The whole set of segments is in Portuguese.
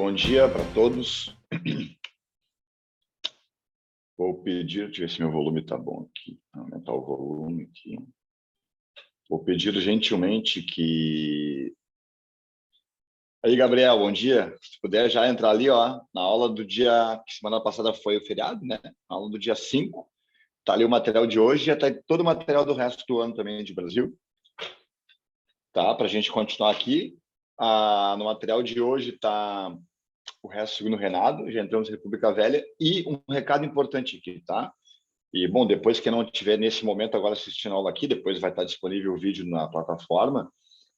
Bom dia para todos. Vou pedir, deixa eu ver se meu volume está bom aqui. Aumentar o volume aqui. Vou pedir gentilmente que... Aí, Gabriel, bom dia. Se puder já entrar ali, ó, na aula do dia... que semana passada foi o feriado, né? Na aula do dia 5. Tá ali o material de hoje, já tá todo o material do resto do ano também de Brasil. Tá? Para a gente continuar aqui. No material de hoje tá o resto segundo o Renato, já entramos em República Velha, e um recado importante aqui, tá? E, bom, depois que não estiver nesse momento agora assistindo a aula aqui, depois vai estar disponível o vídeo na plataforma.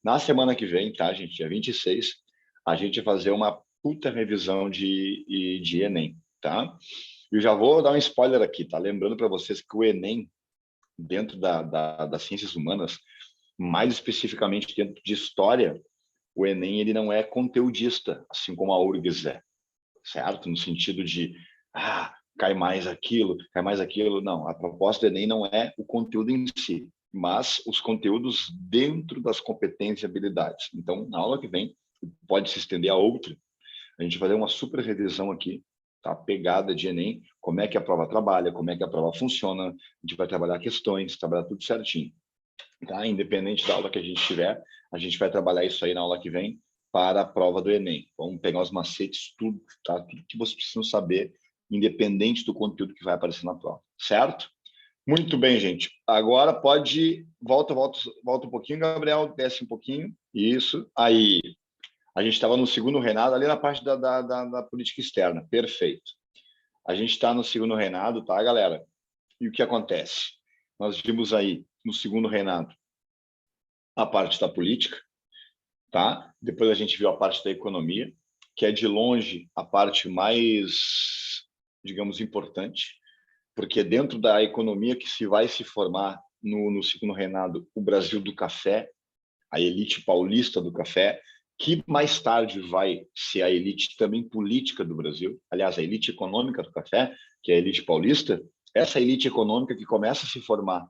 Na semana que vem, tá, gente? Dia 26, a gente vai fazer uma puta revisão de Enem, tá? Eu já vou dar um spoiler aqui, tá? Lembrando para vocês que o Enem, dentro das ciências humanas, mais especificamente dentro de história, o Enem ele não é conteudista, assim como a URGS é, certo? No sentido de, cai mais aquilo, cai mais aquilo. Não, a proposta do Enem não é o conteúdo em si, mas os conteúdos dentro das competências e habilidades. Então, na aula que vem, pode se estender a outra, a gente vai fazer uma super revisão aqui, tá? Pegada de Enem, como é que a prova trabalha, como é que a prova funciona, a gente vai trabalhar questões, trabalhar tudo certinho. Tá? Independente da aula que a gente tiver, a gente vai trabalhar isso aí na aula que vem para a prova do Enem. Vamos pegar os macetes, tudo, tá? Tudo que vocês precisam saber, independente do conteúdo que vai aparecer na prova, certo? Muito bem, gente. Agora pode... Volta um pouquinho, Gabriel, desce um pouquinho. Isso. Aí, a gente estava no segundo Renato, ali na parte da política externa. Perfeito. A gente está no segundo Renato, tá, galera? E o que acontece? Nós vimos aí, no segundo Renato, a parte da política, tá? Depois a gente viu a parte da economia, que é de longe a parte mais, digamos, importante, porque dentro da economia que se vai se formar no segundo reinado, o Brasil do café, a elite paulista do café, que mais tarde vai ser a elite também política do Brasil, aliás, a elite econômica do café, que é a elite paulista, essa elite econômica que começa a se formar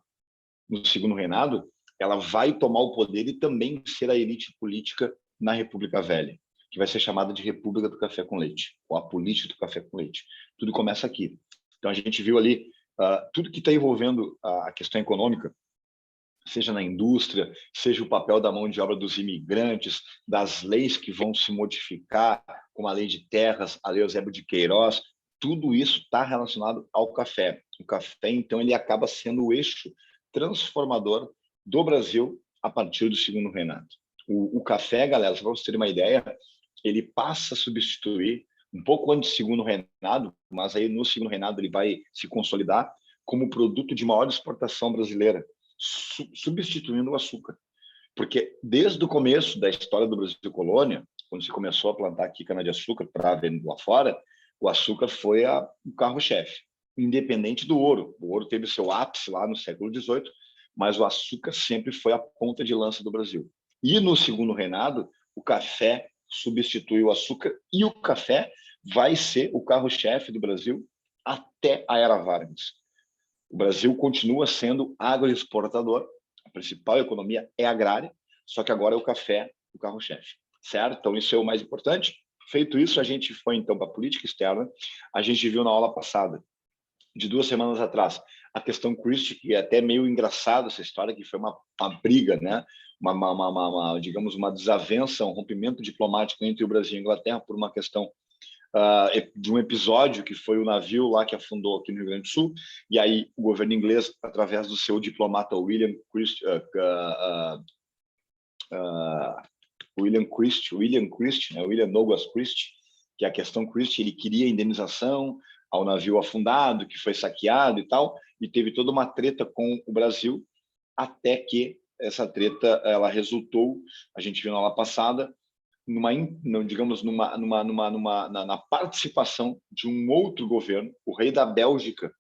no segundo reinado, ela vai tomar o poder e também ser a elite política na República Velha, que vai ser chamada de República do Café com Leite, ou a política do café com leite. Tudo começa aqui. Então, a gente viu ali tudo que está envolvendo a questão econômica, seja na indústria, seja o papel da mão de obra dos imigrantes, das leis que vão se modificar, como a lei de terras, a lei Eusébio de Queiroz, tudo isso está relacionado ao café. O café, então, ele acaba sendo o eixo transformador do Brasil a partir do segundo reinado. O café, galera, só para vocês terem uma ideia, ele passa a substituir, um pouco antes do segundo reinado, mas aí no segundo reinado ele vai se consolidar como produto de maior exportação brasileira, substituindo o açúcar. Porque desde o começo da história do Brasil colônia, quando se começou a plantar aqui cana-de-açúcar para vender lá fora, o açúcar foi o carro-chefe, independente do ouro. O ouro teve seu ápice lá no século XVIII, mas o açúcar sempre foi a ponta de lança do Brasil. E no segundo reinado, o café substitui o açúcar e o café vai ser o carro-chefe do Brasil até a Era Vargas. O Brasil continua sendo agroexportador, a principal economia é agrária, só que agora é o café o carro-chefe, certo? Então, isso é o mais importante. Feito isso, a gente foi, então, para a política externa. A gente viu na aula passada, de 2 semanas atrás, a questão Christie, que é até meio engraçado essa história, que foi uma briga, né? Digamos, uma desavença, um rompimento diplomático entre o Brasil e a Inglaterra por uma questão de um episódio que foi o navio lá que afundou aqui no Rio Grande do Sul, e aí o governo inglês, através do seu diplomata William Christie, William Douglas Christie, que é a questão Christie, ele queria indenização ao navio afundado, que foi saqueado e tal, e teve toda uma treta com o Brasil, até que essa treta ela resultou, a gente viu na aula passada, na participação de um outro governo, o rei da Bélgica,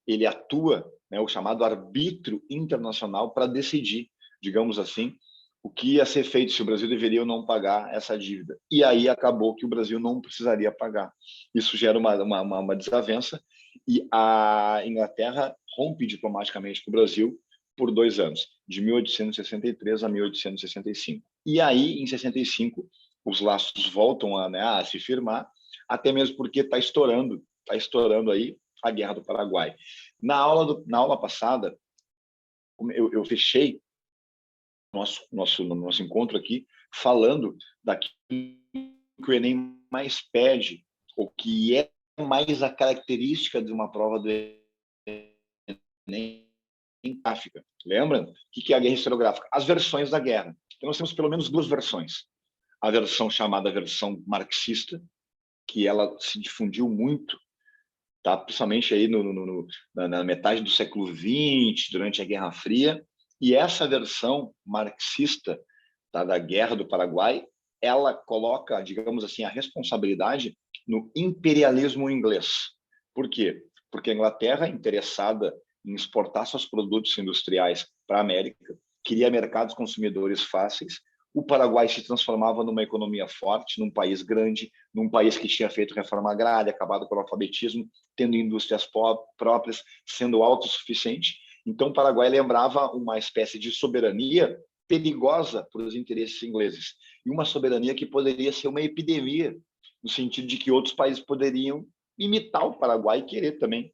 ele atua, né, o chamado arbítrio internacional para decidir, digamos assim, o que ia ser feito, se o Brasil deveria ou não pagar essa dívida. E aí acabou que o Brasil não precisaria pagar. Isso gera uma desavença e a Inglaterra rompe diplomaticamente com o Brasil por 2 anos, de 1863 a 1865. E aí, em 65, os laços voltam a se firmar, até mesmo porque está estourando aí a Guerra do Paraguai. Na aula passada, eu fechei nosso encontro aqui falando daquilo que o Enem mais pede, ou que é mais a característica de uma prova do Enem gráfica. Lembra? O que é a guerra historiográfica? As versões da guerra. Então, nós temos pelo menos duas versões. A versão chamada versão marxista, que ela se difundiu muito, tá? Principalmente aí na metade do século XX, durante a Guerra Fria. E essa versão marxista, tá, da Guerra do Paraguai, ela coloca, digamos assim, a responsabilidade no imperialismo inglês. Por quê? Porque a Inglaterra, interessada em exportar seus produtos industriais para a América, queria mercados consumidores fáceis. O Paraguai se transformava numa economia forte, num país grande, num país que tinha feito reforma agrária, acabado com o alfabetismo, tendo indústrias próprias, sendo autossuficiente. Então, o Paraguai lembrava uma espécie de soberania perigosa para os interesses ingleses, e uma soberania que poderia ser uma epidemia, no sentido de que outros países poderiam imitar o Paraguai e querer também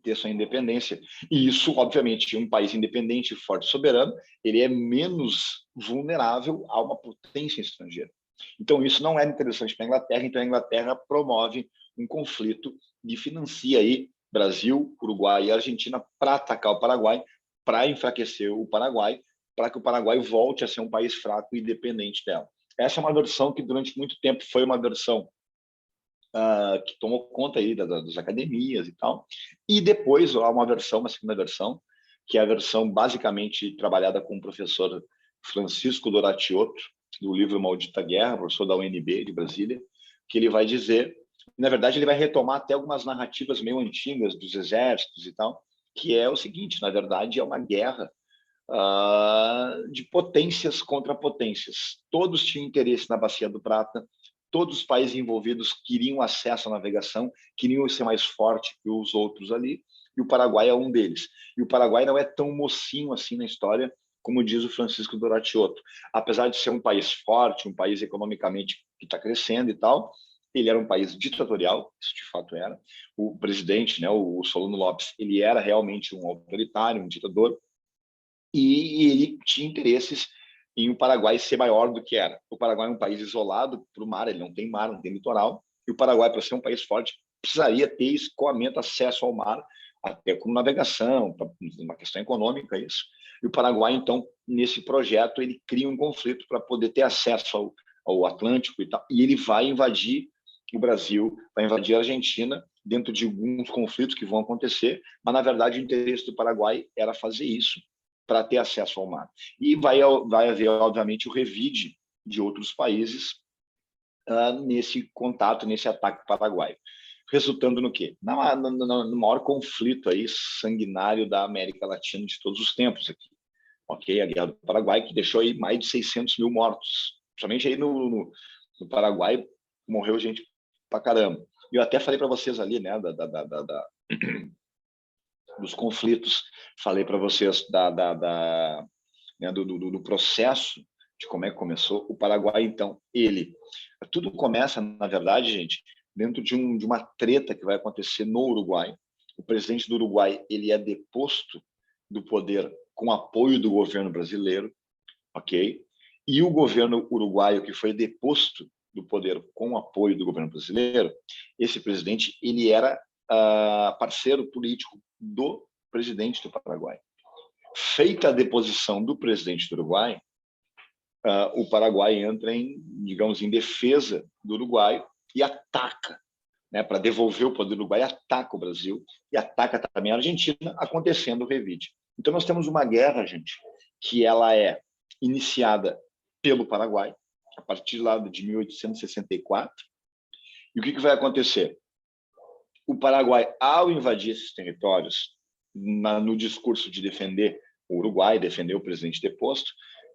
ter sua independência. E isso, obviamente, um país independente, forte e soberano, ele é menos vulnerável a uma potência estrangeira. Então, isso não é interessante para a Inglaterra, então a Inglaterra promove um conflito e financia aí Brasil, Uruguai e Argentina para atacar o Paraguai, para enfraquecer o Paraguai, para que o Paraguai volte a ser um país fraco e dependente dela. Essa é uma versão que durante muito tempo foi uma versão que tomou conta aí das academias e tal. E depois há uma segunda versão, que é a versão basicamente trabalhada com o professor Francisco Doratiotto, do livro Maldita Guerra, professor da UNB de Brasília, que ele vai dizer, na verdade ele vai retomar até algumas narrativas meio antigas dos exércitos e tal, que é o seguinte, na verdade é uma guerra de potências contra potências. Todos tinham interesse na Bacia do Prata, todos os países envolvidos queriam acesso à navegação, queriam ser mais forte que os outros ali, e o Paraguai é um deles. E o Paraguai não é tão mocinho assim na história, como diz o Francisco Doratiotto. Apesar de ser um país forte, um país economicamente que está crescendo e tal, ele era um país ditatorial, isso de fato era. O presidente, né, o Solano Lopes, ele era realmente um autoritário, um ditador, e ele tinha interesses em o Paraguai ser maior do que era. O Paraguai é um país isolado para o mar, ele não tem mar, não tem litoral, e o Paraguai, para ser um país forte, precisaria ter escoamento, acesso ao mar, até com navegação, uma questão econômica, isso. E o Paraguai, então, nesse projeto, ele cria um conflito para poder ter acesso ao Atlântico e tal, e ele vai invadir o Brasil, vai invadir a Argentina, dentro de alguns conflitos que vão acontecer, mas, na verdade, o interesse do Paraguai era fazer isso, para ter acesso ao mar. E vai haver, obviamente, o revide de outros países nesse contato, nesse ataque paraguaio. Resultando no quê? No maior conflito aí sanguinário da América Latina de todos os tempos aqui. Ok? A Guerra do Paraguai, que deixou aí mais de 600 mil mortos. Principalmente aí no Paraguai, morreu gente pra caramba. E eu até falei para vocês ali, né, dos conflitos, falei para vocês né, do processo de como é que começou. O Paraguai, então, tudo começa, na verdade, gente, dentro de uma treta que vai acontecer no Uruguai. O presidente do Uruguai, ele é deposto do poder com apoio do governo brasileiro, ok? E o governo uruguaio, que foi deposto do poder com apoio do governo brasileiro, esse presidente, ele era parceiro político do presidente do Paraguai. Feita a deposição do presidente do Uruguai, o Paraguai entra digamos, em defesa do Uruguai e ataca, né, para devolver o poder do Uruguai, ataca o Brasil e ataca também a Argentina, acontecendo o revide. Então, nós temos uma guerra, gente, que ela é iniciada pelo Paraguai, a partir lá de 1864. E o que vai acontecer? O Paraguai, ao invadir esses territórios, no discurso de defender o Uruguai, defender o presidente deposto,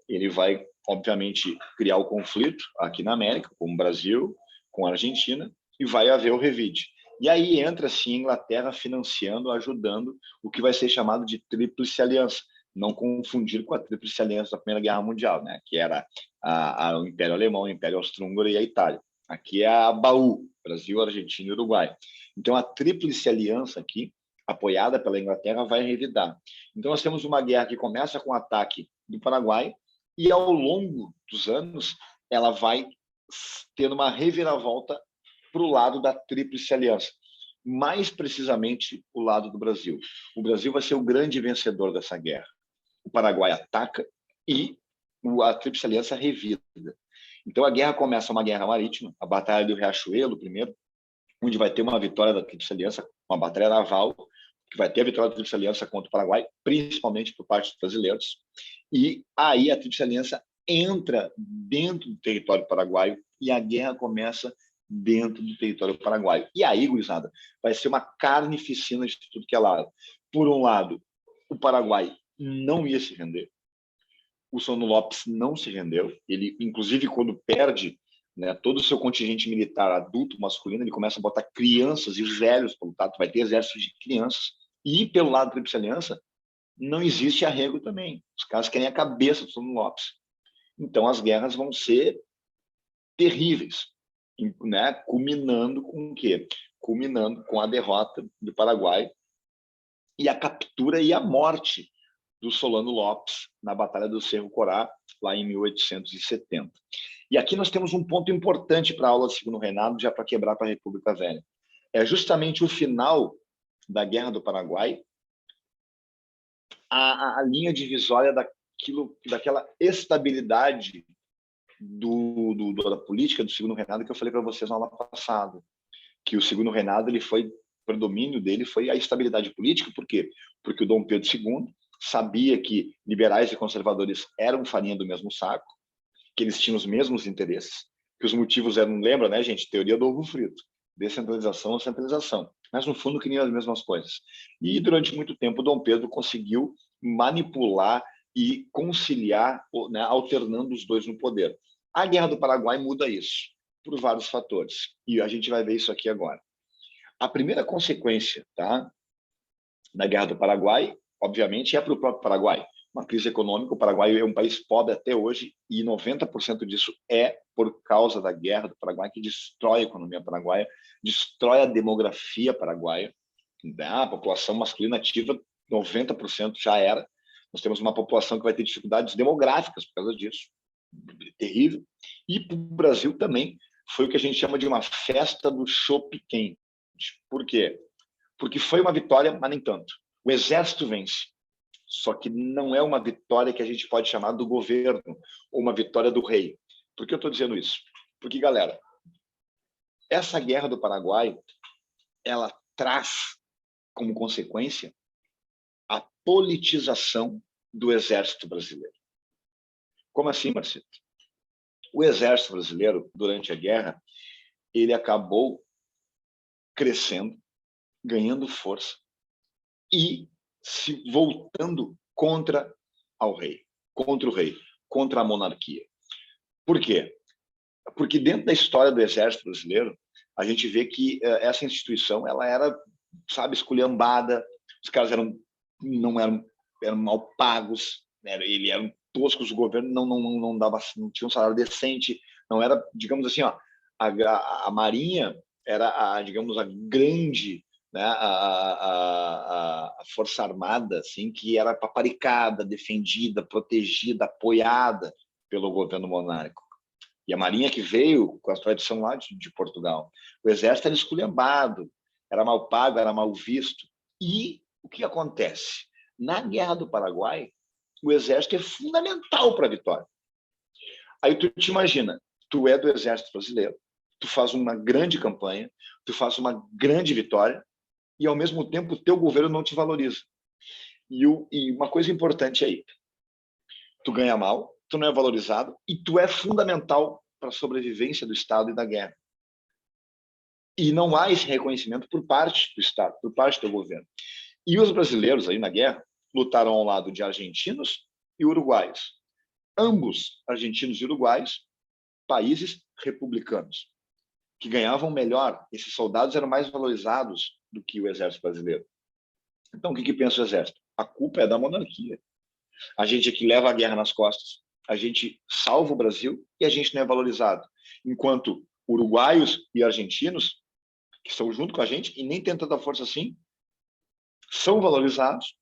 ele vai, obviamente, criar o conflito aqui na América, com o Brasil, com a Argentina, e vai haver o revide. E aí entra, sim, a Inglaterra financiando, ajudando o que vai ser chamado de Tríplice Aliança. Não confundir com a Tríplice Aliança da Primeira Guerra Mundial, né? Que era o Império Alemão, o Império Austro-Húngaro e a Itália. Aqui é a BAU, Brasil, Argentina e Uruguai. Então, a Tríplice Aliança aqui, apoiada pela Inglaterra, vai revidar. Então, nós temos uma guerra que começa com o ataque do Paraguai e, ao longo dos anos, ela vai tendo uma reviravolta para o lado da Tríplice Aliança. Mais precisamente, o lado do Brasil. O Brasil vai ser o grande vencedor dessa guerra. O Paraguai ataca e a Tríplice Aliança revida. Então, a guerra começa uma guerra marítima, a Batalha do Riachuelo, primeiro, onde vai ter uma vitória da Tríplice Aliança, uma batalha naval, que vai ter a vitória da Tríplice Aliança contra o Paraguai, principalmente por parte dos brasileiros. E aí a Tríplice Aliança entra dentro do território paraguaio e a guerra começa dentro do território paraguaio. E aí, gurizada, vai ser uma carnificina de tudo que é lado. Por um lado, o Paraguai não ia se render. O Solano Lopes não se rendeu. Ele, inclusive, quando perde, né, todo o seu contingente militar adulto, masculino, ele começa a botar crianças e velhos para lutar. Vai ter exército de crianças. E, pelo lado da Tríplice Aliança, não existe arrego também. Os caras querem a cabeça do Solano Lopes. Então, as guerras vão ser terríveis, né? Culminando com o quê? Culminando com a derrota do Paraguai e a captura e a morte do Solano Lopes na Batalha do Cerro Corá, lá em 1870. E aqui nós temos um ponto importante para a aula do Segundo Reinado, já para quebrar para a República Velha. É justamente o final da Guerra do Paraguai, a linha divisória daquela estabilidade da política do Segundo Reinado que eu falei para vocês na aula passada, que o Segundo Reinado o predomínio dele foi a estabilidade política. Por quê? Porque o Dom Pedro II sabia que liberais e conservadores eram farinha do mesmo saco, que eles tinham os mesmos interesses, que os motivos eram, lembra, né, gente? Teoria do ovo frito, descentralização ou centralização, mas no fundo queriam as mesmas coisas. E durante muito tempo o Dom Pedro conseguiu manipular e conciliar, né, alternando os dois no poder. A Guerra do Paraguai muda isso, por vários fatores, e a gente vai ver isso aqui agora. A primeira consequência, tá, da Guerra do Paraguai, obviamente, é para o próprio Paraguai. Uma crise econômica, o Paraguai é um país pobre até hoje e 90% disso é por causa da Guerra do Paraguai, que destrói a economia paraguaia, destrói a demografia paraguaia, né? A população masculina ativa, 90% já era. Nós temos uma população que vai ter dificuldades demográficas por causa disso. Terrível. E para o Brasil também foi o que a gente chama de uma festa do chopp quente. Por quê? Porque foi uma vitória, mas nem tanto. O exército vence. Só que não é uma vitória que a gente pode chamar do governo ou uma vitória do rei. Por que eu estou dizendo isso? Porque, galera, essa guerra do Paraguai, ela traz como consequência a politização do exército brasileiro. Como assim, Marcelo? O exército brasileiro, durante a guerra, ele acabou crescendo, ganhando força e se voltando contra o rei, contra a monarquia. Por quê? Porque dentro da história do exército brasileiro, a gente vê que essa instituição ela era, sabe, esculhambada, os caras eram mal pagos, eles eram toscos, o governo não dava, não tinha um salário decente, não era, digamos assim, ó, a Marinha era, digamos, a grande, né, a Força Armada, assim, que era paparicada, defendida, protegida, apoiada pelo governo monárquico. E a Marinha que veio com a tradição lá de Portugal. O exército era esculhambado, era mal pago, era mal visto. E o que acontece? Na Guerra do Paraguai, o exército é fundamental para a vitória. Aí tu te imagina, tu é do exército brasileiro, tu faz uma grande campanha, tu faz uma grande vitória, e ao mesmo tempo o teu governo não te valoriza. E uma coisa importante aí, tu ganha mal, tu não é valorizado e tu é fundamental para a sobrevivência do Estado e da guerra. E não há esse reconhecimento por parte do Estado, por parte do governo. E os brasileiros aí na guerra lutaram ao lado de argentinos e uruguaios. Ambos, argentinos e uruguaios, países republicanos, que ganhavam melhor. Esses soldados eram mais valorizados do que o exército brasileiro. Então, o que pensa o exército? A culpa é da monarquia. A gente é que leva a guerra nas costas, a gente salva o Brasil e a gente não é valorizado. Enquanto uruguaios e argentinos, que estão junto com a gente e nem tem tanta força assim, são valorizados.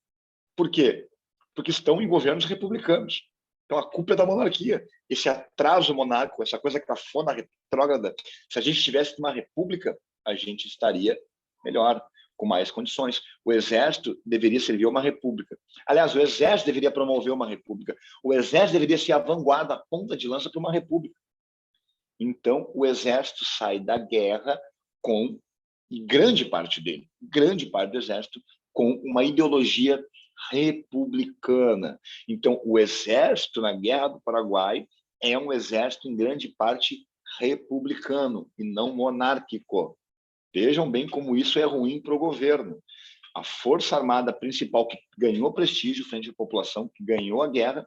Por quê? Porque estão em governos republicanos. Então a culpa é da monarquia. Esse atraso monárquico, essa coisa cafona, retrógrada. Se a gente tivesse uma república, a gente estaria melhor, com mais condições. O exército deveria servir a uma república. Aliás, o exército deveria promover uma república. O exército deveria ser a vanguarda, a ponta de lança para uma república. Então, o exército sai da guerra com, e grande parte do exército, com uma ideologia republicana. Então, o exército na Guerra do Paraguai é um exército, em grande parte, republicano e não monárquico. Vejam bem como isso é ruim para o governo. A força armada principal que ganhou prestígio frente à população, que ganhou a guerra,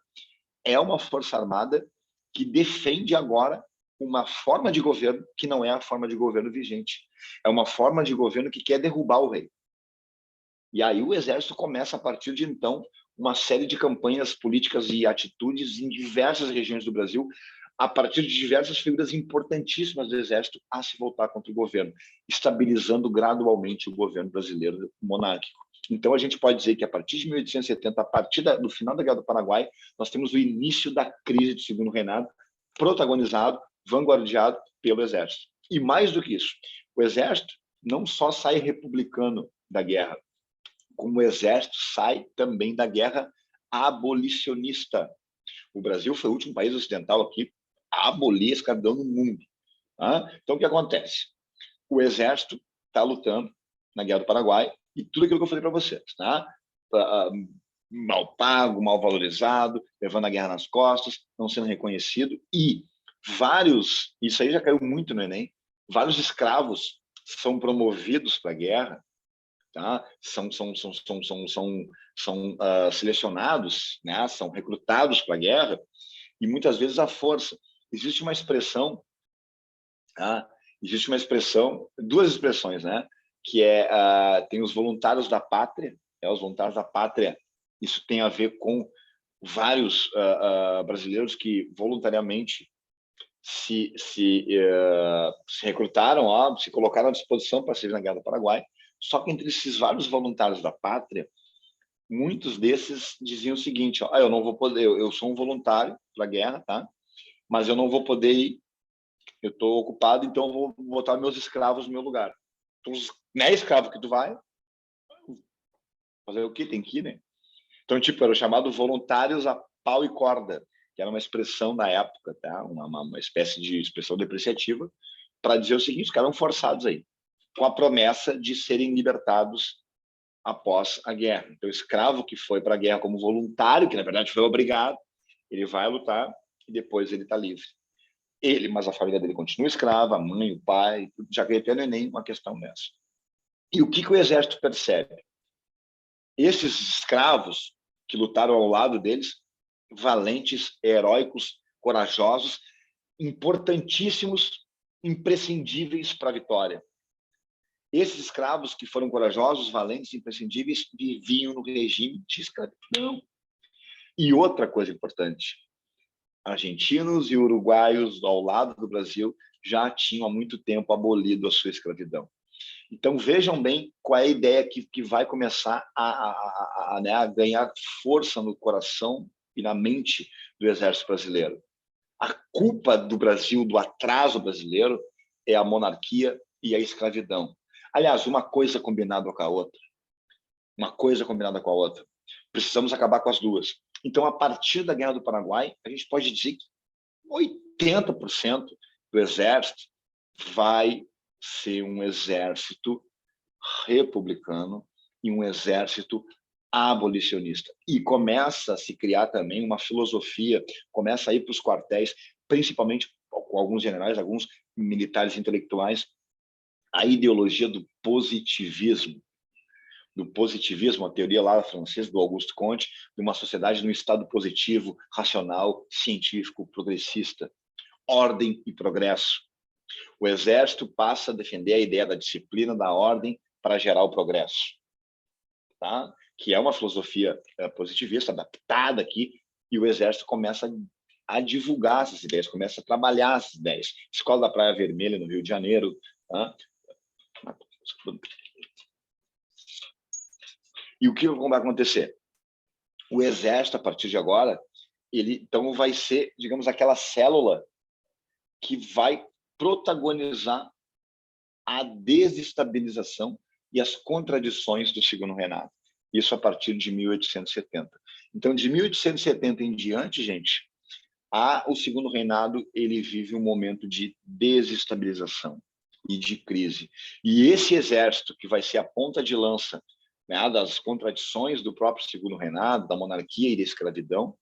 é uma força armada que defende agora uma forma de governo que não é a forma de governo vigente. É uma forma de governo que quer derrubar o rei. E aí o exército começa, a partir de então, uma série de campanhas políticas e atitudes em diversas regiões do Brasil, a partir de diversas figuras importantíssimas do exército a se voltar contra o governo, estabilizando gradualmente o governo brasileiro monárquico. Então a gente pode dizer que a partir de 1870, a partir do final da Guerra do Paraguai, nós temos o início da crise do Segundo Reinado, protagonizado, vanguardiado pelo exército. E mais do que isso, o exército não só sai republicano da guerra, como o exército sai também da guerra abolicionista. O Brasil foi o último país ocidental aqui a abolir a escravidão no mundo. Tá? Então, o que acontece? O exército está lutando na Guerra do Paraguai e tudo aquilo que eu falei para vocês. Tá? Mal pago, mal valorizado, levando a guerra nas costas, não sendo reconhecido. E vários, isso aí já caiu muito no Enem, vários escravos são promovidos para a guerra, tá? São selecionados, né? São recrutados para a guerra e muitas vezes à força. Existe uma expressão, tá? Existe uma expressão, duas expressões, né? Que é tem os voluntários da pátria, os voluntários da pátria. Isso tem a ver com vários brasileiros que voluntariamente se recrutaram, se colocaram à disposição para servir na Guerra do Paraguai. Só que entre esses vários voluntários da pátria, muitos desses diziam o seguinte: eu não vou poder, eu sou um voluntário para a guerra, tá? Mas eu não vou poder ir, eu estou ocupado, então eu vou botar meus escravos no meu lugar. Então, não é escravo que tu vai fazer o quê? Tem que ir, né? Então, tipo, era o chamado voluntários a pau e corda, que era uma expressão da época, tá? Uma espécie de expressão depreciativa para dizer o seguinte: os caras eram forçados aí, com a promessa de serem libertados após a guerra. Então, o escravo que foi para a guerra como voluntário, que na verdade foi obrigado, ele vai lutar e depois ele está livre. Ele, mas a família dele continua escrava, a mãe, o pai, já que até no Enem uma questão dessa. E o que o exército percebe? Esses escravos que lutaram ao lado deles, valentes, heróicos, corajosos, importantíssimos, imprescindíveis para a vitória. Esses escravos que foram corajosos, valentes, imprescindíveis, viviam no regime de escravidão. E outra coisa importante, argentinos e uruguaios ao lado do Brasil já tinham há muito tempo abolido a sua escravidão. Então, vejam bem qual é a ideia que vai começar a ganhar força no coração e na mente do exército brasileiro. A culpa do Brasil, do atraso brasileiro, é a monarquia e a escravidão. Aliás, uma coisa combinada com a outra. Uma coisa combinada com a outra. Precisamos acabar com as duas. Então, a partir da Guerra do Paraguai, a gente pode dizer que 80% do exército vai ser um exército republicano e um exército abolicionista. E começa a se criar também uma filosofia, começa a ir para os quartéis, principalmente com alguns generais, alguns militares intelectuais, a ideologia do positivismo. Do positivismo, a teoria lá francesa, do Auguste Comte, de uma sociedade num estado positivo, racional, científico, progressista, ordem e progresso. O exército passa a defender a ideia da disciplina, da ordem, para gerar o progresso. Tá? que é uma filosofia positivista, adaptada aqui, e o Exército começa a divulgar essas ideias, começa a trabalhar essas ideias. Escola da Praia Vermelha, no Rio de Janeiro. Tá? E o que vai acontecer? O Exército, a partir de agora, ele então vai ser, digamos, aquela célula que vai protagonizar a desestabilização e as contradições do segundo reinado. Isso a partir de 1870. Então, de 1870 em diante, gente, o segundo reinado ele vive um momento de desestabilização e de crise. E esse exército, que vai ser a ponta de lança, né, das contradições do próprio segundo reinado, da monarquia e da escravidão,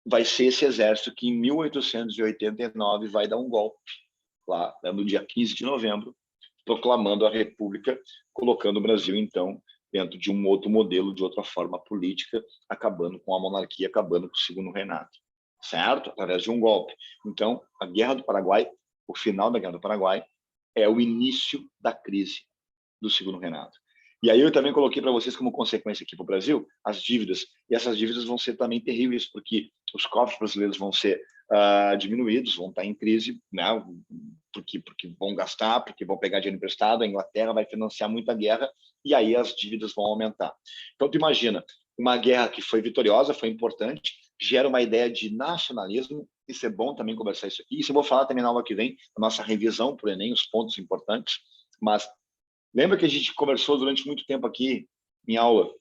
vai ser esse exército que, em 1889, vai dar um golpe, lá no dia 15 de novembro, proclamando a República, colocando o Brasil, então, dentro de um outro modelo, de outra forma política, acabando com a monarquia, acabando com o segundo reinado, certo? Através de um golpe. Então, a Guerra do Paraguai, o final da Guerra do Paraguai, é o início da crise do segundo reinado. E aí eu também coloquei para vocês como consequência aqui para o Brasil as dívidas, e essas dívidas vão ser também terríveis, porque os cofres brasileiros vão ser diminuídos, vão estar em crise, né? porque vão gastar, porque vão pegar dinheiro emprestado, a Inglaterra vai financiar muita guerra, e aí as dívidas vão aumentar. Então, tu imagina, uma guerra que foi vitoriosa, foi importante, gera uma ideia de nacionalismo, isso é bom também conversar isso aqui, isso eu vou falar também na aula que vem, na nossa revisão para o Enem, os pontos importantes, mas lembra que a gente conversou durante muito tempo aqui em aula,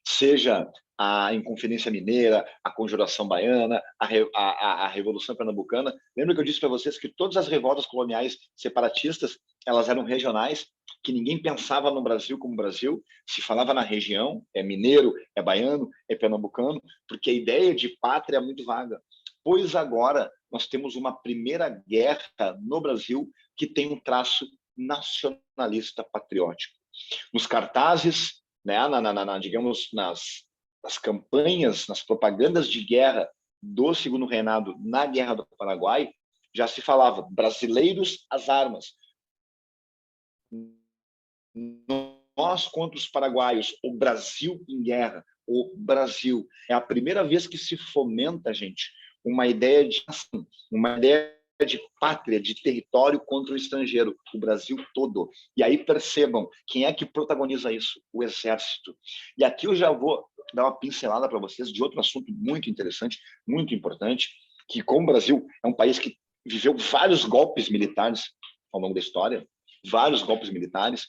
seja a Inconfidência Mineira, a Conjuração Baiana, a Revolução Pernambucana. Lembra que eu disse para vocês que todas as revoltas coloniais separatistas, elas eram regionais, que ninguém pensava no Brasil como Brasil, se falava na região, é mineiro, é baiano, é pernambucano, porque a ideia de pátria é muito vaga. Pois agora nós temos uma primeira guerra no Brasil que tem um traço nacionalista patriótico. Nos cartazes, né, digamos, nas campanhas, nas propagandas de guerra do segundo reinado na Guerra do Paraguai, já se falava brasileiros às armas. Nós contra os paraguaios, o Brasil em guerra, o Brasil. É a primeira vez que se fomenta, gente, uma ideia de nação, uma ideia de pátria, de território contra o estrangeiro, o Brasil todo. E aí percebam, quem é que protagoniza isso? O Exército. E aqui eu já vou dar uma pincelada para vocês de outro assunto muito interessante, muito importante, que como o Brasil é um país que viveu vários golpes militares ao longo da história, vários golpes militares,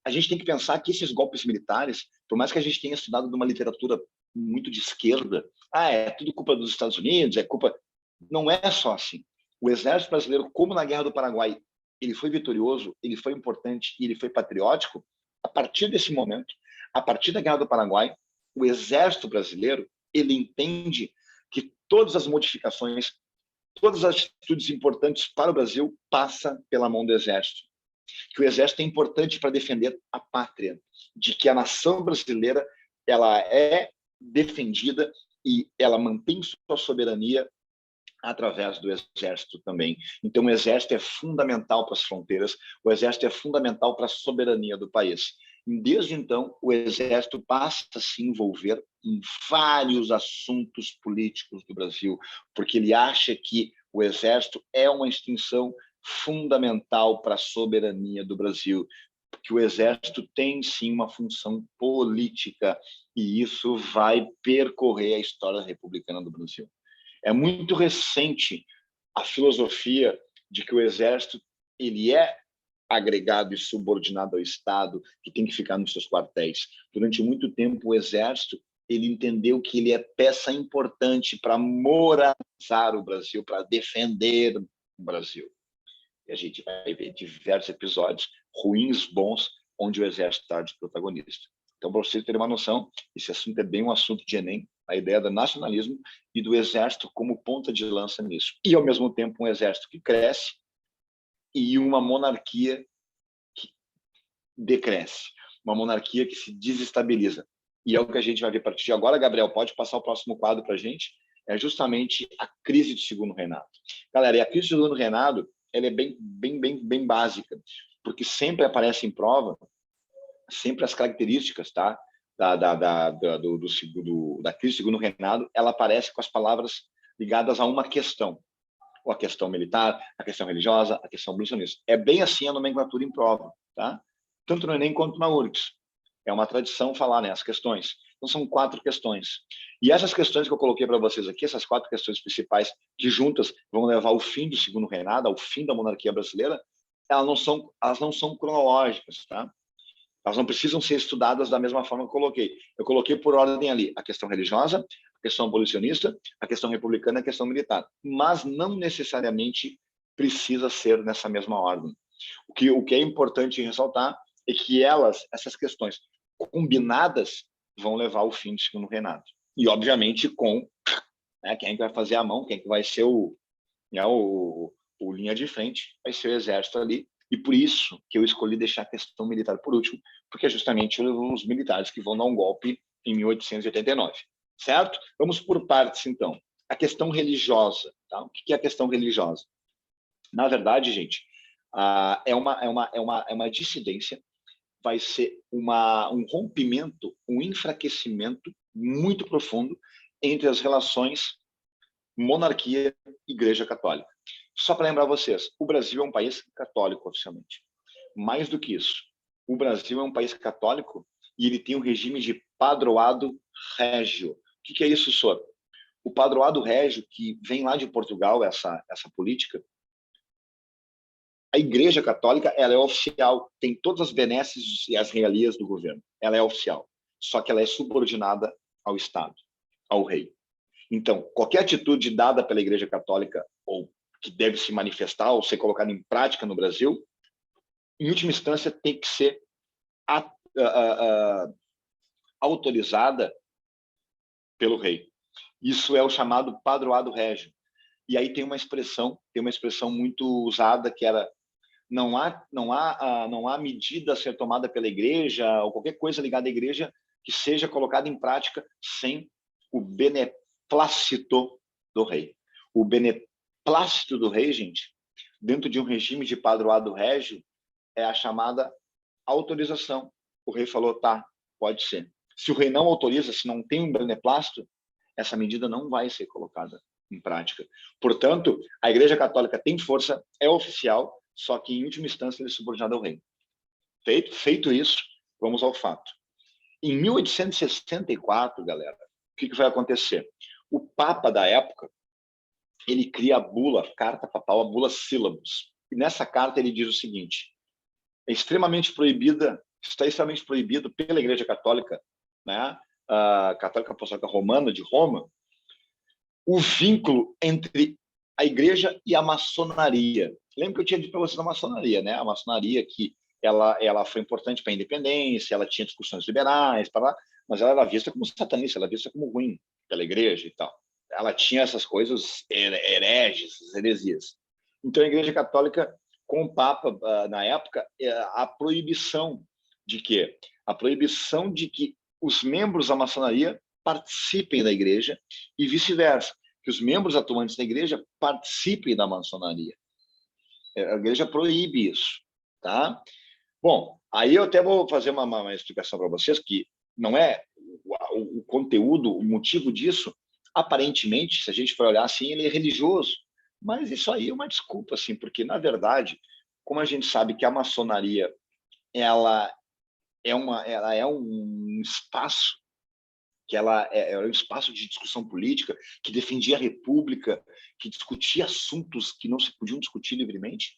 a gente tem que pensar que esses golpes militares, por mais que a gente tenha estudado de uma literatura muito de esquerda, é tudo culpa dos Estados Unidos, é culpa... Não é só assim. O exército brasileiro, como na Guerra do Paraguai, ele foi vitorioso, ele foi importante e ele foi patriótico, a partir desse momento, a partir da Guerra do Paraguai, o exército brasileiro, ele entende que todas as modificações, todas as atitudes importantes para o Brasil passam pela mão do exército. Que o exército é importante para defender a pátria, de que a nação brasileira ela é defendida e ela mantém sua soberania através do exército também. Então, o exército é fundamental para as fronteiras, o exército é fundamental para a soberania do país. E desde então, o exército passa a se envolver em vários assuntos políticos do Brasil, porque ele acha que o exército é uma instituição fundamental para a soberania do Brasil, porque o exército tem sim uma função política e isso vai percorrer a história republicana do Brasil. É muito recente a filosofia de que o exército ele é agregado e subordinado ao Estado, que tem que ficar nos seus quartéis. Durante muito tempo, o exército ele entendeu que ele é peça importante para moralizar o Brasil, para defender o Brasil. E a gente vai ver diversos episódios ruins, bons, onde o exército está de protagonista. Então, para vocês terem uma noção, esse assunto é bem um assunto de Enem, a ideia do nacionalismo e do exército como ponta de lança nisso. E, ao mesmo tempo, um exército que cresce e uma monarquia que decresce, uma monarquia que se desestabiliza. E é o que a gente vai ver a partir de agora. Gabriel, pode passar o próximo quadro para a gente? É justamente a crise do segundo reinado. Galera, e a crise do segundo reinado ela é bem básica, porque sempre aparece em prova, sempre as características, tá? da crise do segundo reinado, ela aparece com as palavras ligadas a uma questão, ou a questão militar, a questão religiosa, a questão abolicionista. É bem assim a nomenclatura em prova, tá? Tanto no Enem quanto na URGS. É uma tradição falar, né, as questões. Então, são 4 questões. E essas questões que eu coloquei para vocês aqui, essas 4 questões principais, que juntas vão levar ao fim do segundo reinado, ao fim da monarquia brasileira, elas não são cronológicas, tá? Elas não precisam ser estudadas da mesma forma que eu coloquei. Eu coloquei por ordem ali a questão religiosa, a questão abolicionista, a questão republicana e a questão militar. Mas não necessariamente precisa ser nessa mesma ordem. O que é importante ressaltar é que essas questões combinadas, vão levar ao fim do segundo reinado. E, obviamente, com, né, quem é que vai fazer a mão, quem é que vai ser né, o linha de frente, vai ser o exército ali. E por isso que eu escolhi deixar a questão militar por último, porque é justamente os militares que vão dar um golpe em 1889. Certo? Vamos por partes, então. A questão religiosa. Tá? O que é a questão religiosa? Na verdade, gente, é uma dissidência, vai ser um rompimento, um enfraquecimento muito profundo entre as relações monarquia e Igreja Católica. Só para lembrar vocês, o Brasil é um país católico oficialmente. Mais do que isso, o Brasil é um país católico e ele tem um regime de padroado régio. O que é isso, senhor? O padroado régio, que vem lá de Portugal, essa política, a Igreja Católica, ela é oficial, tem todas as benesses e as regalias do governo. Ela é oficial, só que ela é subordinada ao Estado, ao rei. Então, qualquer atitude dada pela Igreja Católica ou que deve se manifestar ou ser colocada em prática no Brasil, em última instância, tem que ser autorizada pelo rei. Isso é o chamado padroado régio. E aí tem uma expressão muito usada que era não há medida a ser tomada pela igreja ou qualquer coisa ligada à igreja que seja colocada em prática sem o beneplácito do rei. O beneplácito do rei, gente, dentro de um regime de padroado régio, é a chamada autorização. O rei falou, tá, pode ser. Se o rei não autoriza, se não tem um beneplácito, essa medida não vai ser colocada em prática. Portanto, a Igreja Católica tem força, é oficial, só que, em última instância, ele é subordinado ao rei. Feito isso, vamos ao fato. Em 1864, galera, o que vai acontecer? O Papa da época, ele cria a bula, a carta papal, a bula Sílabus. E nessa carta ele diz o seguinte, está extremamente proibido pela Igreja Católica, né, a Católica Apostólica Romana de Roma, o vínculo entre a igreja e a maçonaria. Lembra que eu tinha dito para vocês da maçonaria, né? A maçonaria que ela foi importante para a independência, ela tinha discussões liberais, mas ela era vista como satanista, ela era vista como ruim pela igreja e tal. Ela tinha essas coisas hereges, heresias. Então a Igreja Católica, com o Papa na época, a proibição de quê? A proibição de que os membros da maçonaria participem da igreja e vice-versa, que os membros atuantes da igreja participem da maçonaria. A igreja proíbe isso, tá? Bom, aí eu até vou fazer uma explicação para vocês que não é o conteúdo, o motivo disso, aparentemente, se a gente for olhar assim, ele é religioso, mas isso aí é uma desculpa, assim, porque, na verdade, como a gente sabe que a maçonaria ela é um espaço que ela era um espaço de discussão política, que defendia a república, que discutia assuntos que não se podiam discutir livremente,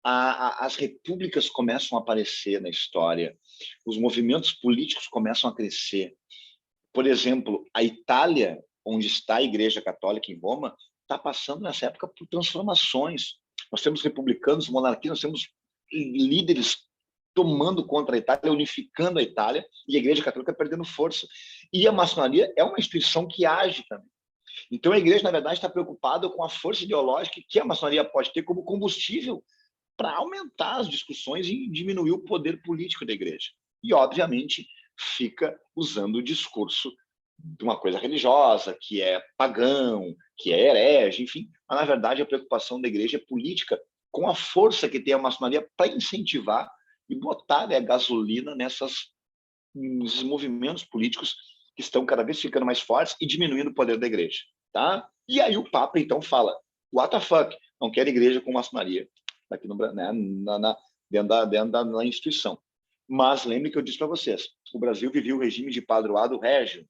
as repúblicas começam a aparecer na história, os movimentos políticos começam a crescer. Por exemplo, a Itália, onde está a Igreja Católica em Roma, está passando nessa época por transformações. Nós temos republicanos, monarquias, nós temos líderes tomando contra a Itália, unificando a Itália, e a Igreja Católica perdendo força. E a maçonaria é uma instituição que age também. Então a Igreja, na verdade, está preocupada com a força ideológica que a maçonaria pode ter como combustível para aumentar as discussões e diminuir o poder político da Igreja. E, obviamente, fica usando o discurso de uma coisa religiosa, que é pagão, que é herege, enfim. Mas, na verdade, a preocupação da Igreja é política, com a força que tem a maçonaria para incentivar e botar, né, gasolina esses movimentos políticos que estão cada vez ficando mais fortes e diminuindo o poder da igreja, tá? E aí o Papa, então, fala, what the fuck, não quero igreja com maçonaria aqui no, né, na instituição. Mas lembre que eu disse para vocês, o Brasil vivia o regime de padroado régio.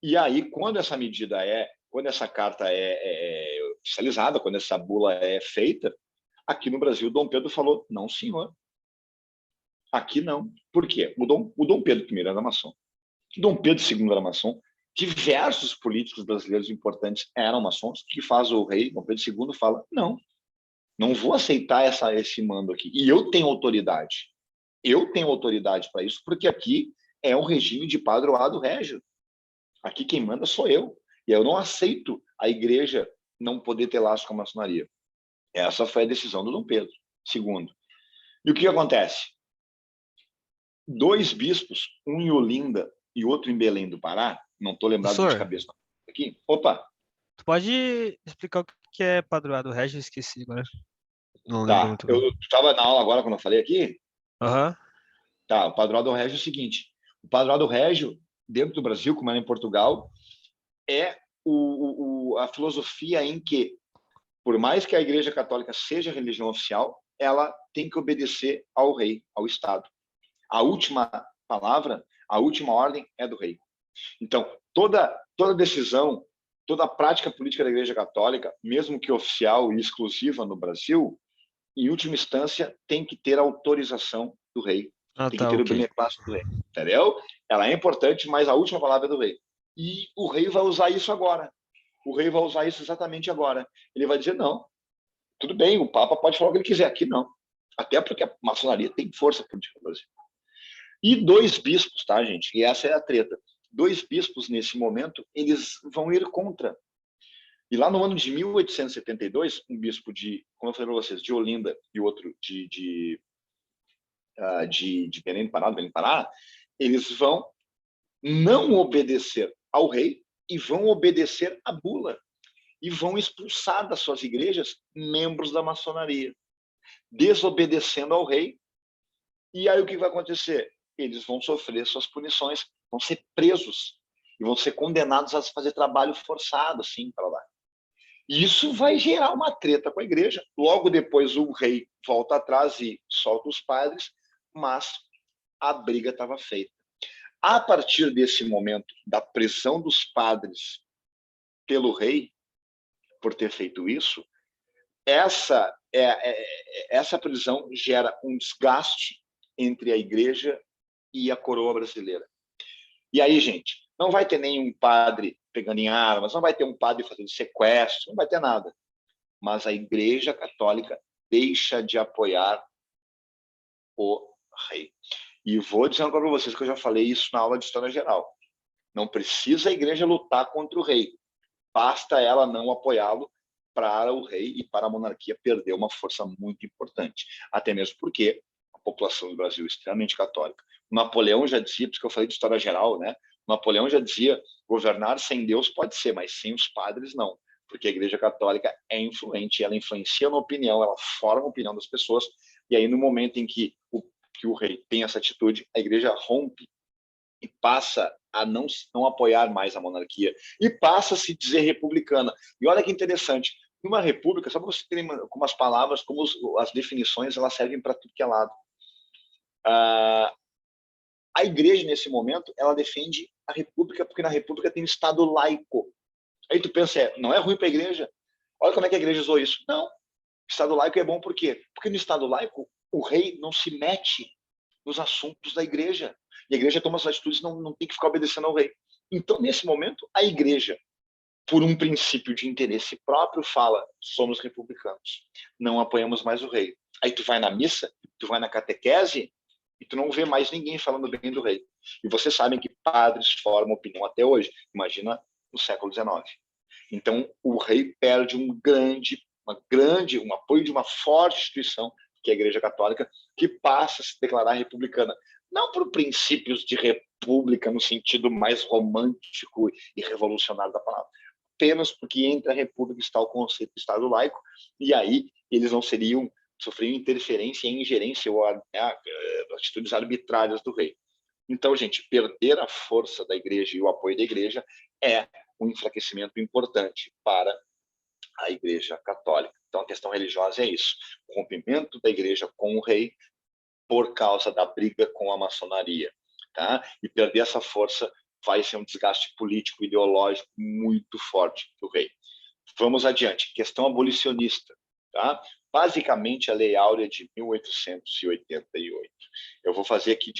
E aí, quando essa medida quando essa carta é oficializada, quando essa bula é feita, aqui no Brasil, Dom Pedro falou, não, senhor, aqui não. Por quê? O Dom Pedro I era maçom. Dom Pedro II era maçom. Diversos políticos brasileiros importantes eram maçons. O que faz o rei, Dom Pedro II, fala, não vou aceitar esse mando aqui. E eu tenho autoridade. Eu tenho autoridade para isso, porque aqui é um regime de padroado régio. Aqui quem manda sou eu. E eu não aceito a igreja não poder ter laço com a maçonaria. Essa foi a decisão do Dom Pedro II. E o que acontece? 2 bispos, um em Olinda e outro em Belém do Pará, não estou lembrado de cabeça aqui. Opa! Tu pode explicar o que é padroado régio? Esqueci agora. Não lembro Tá, muito eu bem. estava na aula agora quando eu falei aqui. Aham. Tá, o padroado régio é o seguinte: o padroado régio, dentro do Brasil, como era em Portugal, é a filosofia em que, por mais que a Igreja Católica seja a religião oficial, ela tem que obedecer ao rei, ao Estado. A última palavra, a última ordem é do rei. Então, toda decisão, toda a prática política da Igreja Católica, mesmo que oficial e exclusiva no Brasil, em última instância, tem que ter autorização do rei. Ah, Tem que tá, ter o ok. beneplácito do rei. Entendeu? Ela é importante, mas a última palavra é do rei. E o rei vai usar isso agora. O rei vai usar isso exatamente agora. Ele vai dizer, não, tudo bem, o Papa pode falar o que ele quiser, aqui não. Até porque a maçonaria tem força política no Brasil. E 2 bispos, tá, gente? E essa é a treta. 2 bispos, nesse momento, eles vão ir contra. E lá no ano de 1872, um bispo como eu falei para vocês, de Olinda e outro de Belém do Pará, eles vão não obedecer ao rei e vão obedecer à bula. E vão expulsar das suas igrejas membros da maçonaria, desobedecendo ao rei. E aí o que vai acontecer? Eles vão sofrer suas punições, vão ser presos e vão ser condenados a fazer trabalho forçado, assim, para lá. E isso vai gerar uma treta com a igreja. Logo depois o rei volta atrás e solta os padres, mas a briga estava feita. A partir desse momento da pressão dos padres pelo rei, por ter feito isso, essa prisão gera um desgaste entre a igreja e a coroa brasileira. E aí, gente, não vai ter nenhum padre pegando em armas, não vai ter um padre fazendo sequestro, não vai ter nada. Mas a Igreja Católica deixa de apoiar o rei. E vou dizendo para vocês que eu já falei isso na aula de História Geral. Não precisa a igreja lutar contra o rei. Basta ela não apoiá-lo para o rei e para a monarquia perder uma força muito importante. Até mesmo porque a população do Brasil é extremamente católica. O Napoleão já dizia, porque eu falei de História Geral, né? O Napoleão já dizia, governar sem Deus pode ser, mas sem os padres não. Porque a Igreja Católica é influente, ela influencia na opinião, ela forma a opinião das pessoas, e aí no momento em que o rei tem essa atitude, a igreja rompe e passa a não apoiar mais a monarquia e passa a se dizer republicana. E olha que interessante, numa república, só para você ter algumas palavras, como as definições, elas servem para tudo que é lado. A igreja, nesse momento, ela defende a república, porque na república tem um Estado laico. Aí tu pensa, não é ruim para a igreja? Olha como é que a igreja usou isso. Não, Estado laico é bom por quê? Porque no Estado laico, o rei não se mete nos assuntos da igreja. E a igreja toma suas atitudes, não tem que ficar obedecendo ao rei. Então, nesse momento, a igreja, por um princípio de interesse próprio, fala, somos republicanos, não apoiamos mais o rei. Aí tu vai na missa, tu vai na catequese, e tu não vê mais ninguém falando bem do rei. E vocês sabem que padres formam opinião até hoje. Imagina no século XIX. Então, o rei perde um apoio de uma forte instituição, que é a Igreja Católica, que passa a se declarar republicana. Não por princípios de república no sentido mais romântico e revolucionário da palavra, apenas porque entre a república está o conceito de Estado laico, e aí eles não sofreriam interferência e ingerência ou atitudes arbitrárias do rei. Então, gente, perder a força da igreja e o apoio da igreja é um enfraquecimento importante para a igreja católica. Então, a questão religiosa é isso: o rompimento da igreja com o rei por causa da briga com a maçonaria, tá? E perder essa força vai ser um desgaste político, ideológico muito forte para o rei. Vamos adiante. Questão abolicionista, tá? Basicamente, a Lei Áurea de 1888. Eu vou fazer aqui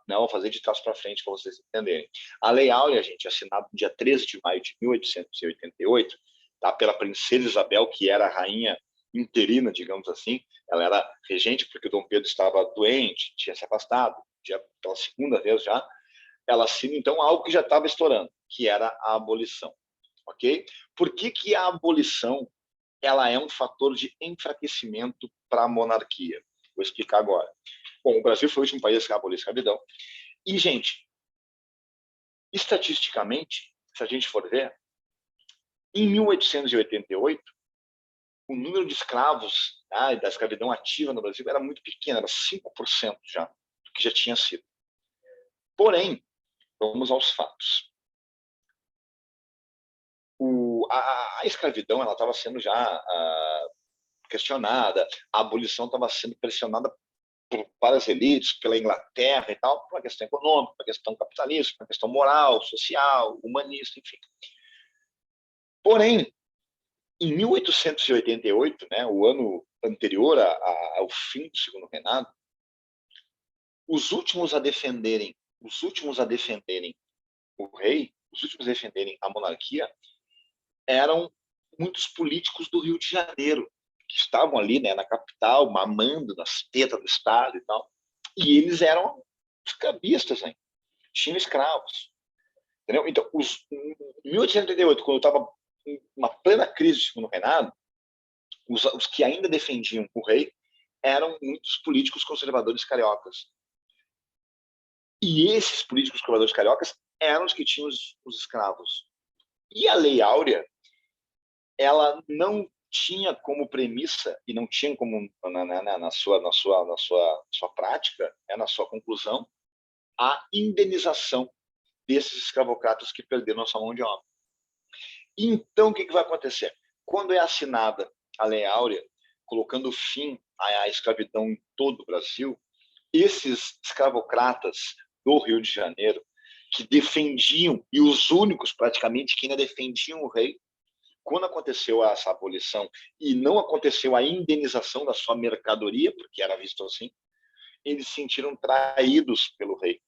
não, vou fazer de trás para frente para vocês entenderem. A Lei Áurea, gente, assinada no dia 13 de maio de 1888, tá? Pela princesa Isabel, que era a rainha interina, digamos assim. Ela era regente porque o Dom Pedro estava doente, tinha se afastado, já pela segunda vez já. Ela assina, então, algo que já estava estourando, que era a abolição. Ok? Por que a abolição ela é um fator de enfraquecimento para a monarquia? Vou explicar agora. Bom, o Brasil foi o último país que aboliu a escravidão. E, gente, estatisticamente, se a gente for ver, em 1888, o número de escravos, tá, da escravidão ativa no Brasil era muito pequeno, era 5% já do que já tinha sido. Porém, vamos aos fatos. A escravidão ela estava sendo já questionada, a abolição estava sendo pressionada por várias elites, pela Inglaterra e tal, por uma questão econômica, por uma questão capitalista, por uma questão moral, social, humanista, enfim. Porém, em 1888, né, o ano anterior ao fim do Segundo Reinado, os últimos a defenderem o rei, os últimos a defenderem a monarquia, eram muitos políticos do Rio de Janeiro, que estavam ali, né, na capital, mamando nas tetas do Estado e tal. E eles eram escravistas, hein? Tinham escravos. Entendeu? Então, em 1888, quando estava uma plena crise do Segundo Reinado, os que ainda defendiam o rei eram muitos políticos conservadores cariocas. E esses políticos conservadores cariocas eram os que tinham os escravos. E a Lei Áurea, ela não tinha como premissa e não tinha como na sua prática, na sua conclusão, a indenização desses escravocratas que perderam a sua mão de obra. Então, o que vai acontecer? Quando é assinada a Lei Áurea, colocando fim à escravidão em todo o Brasil, esses escravocratas do Rio de Janeiro, que defendiam, e os únicos praticamente que ainda defendiam o rei, quando aconteceu essa abolição e não aconteceu a indenização da sua mercadoria, porque era visto assim, eles se sentiram traídos pelo rei,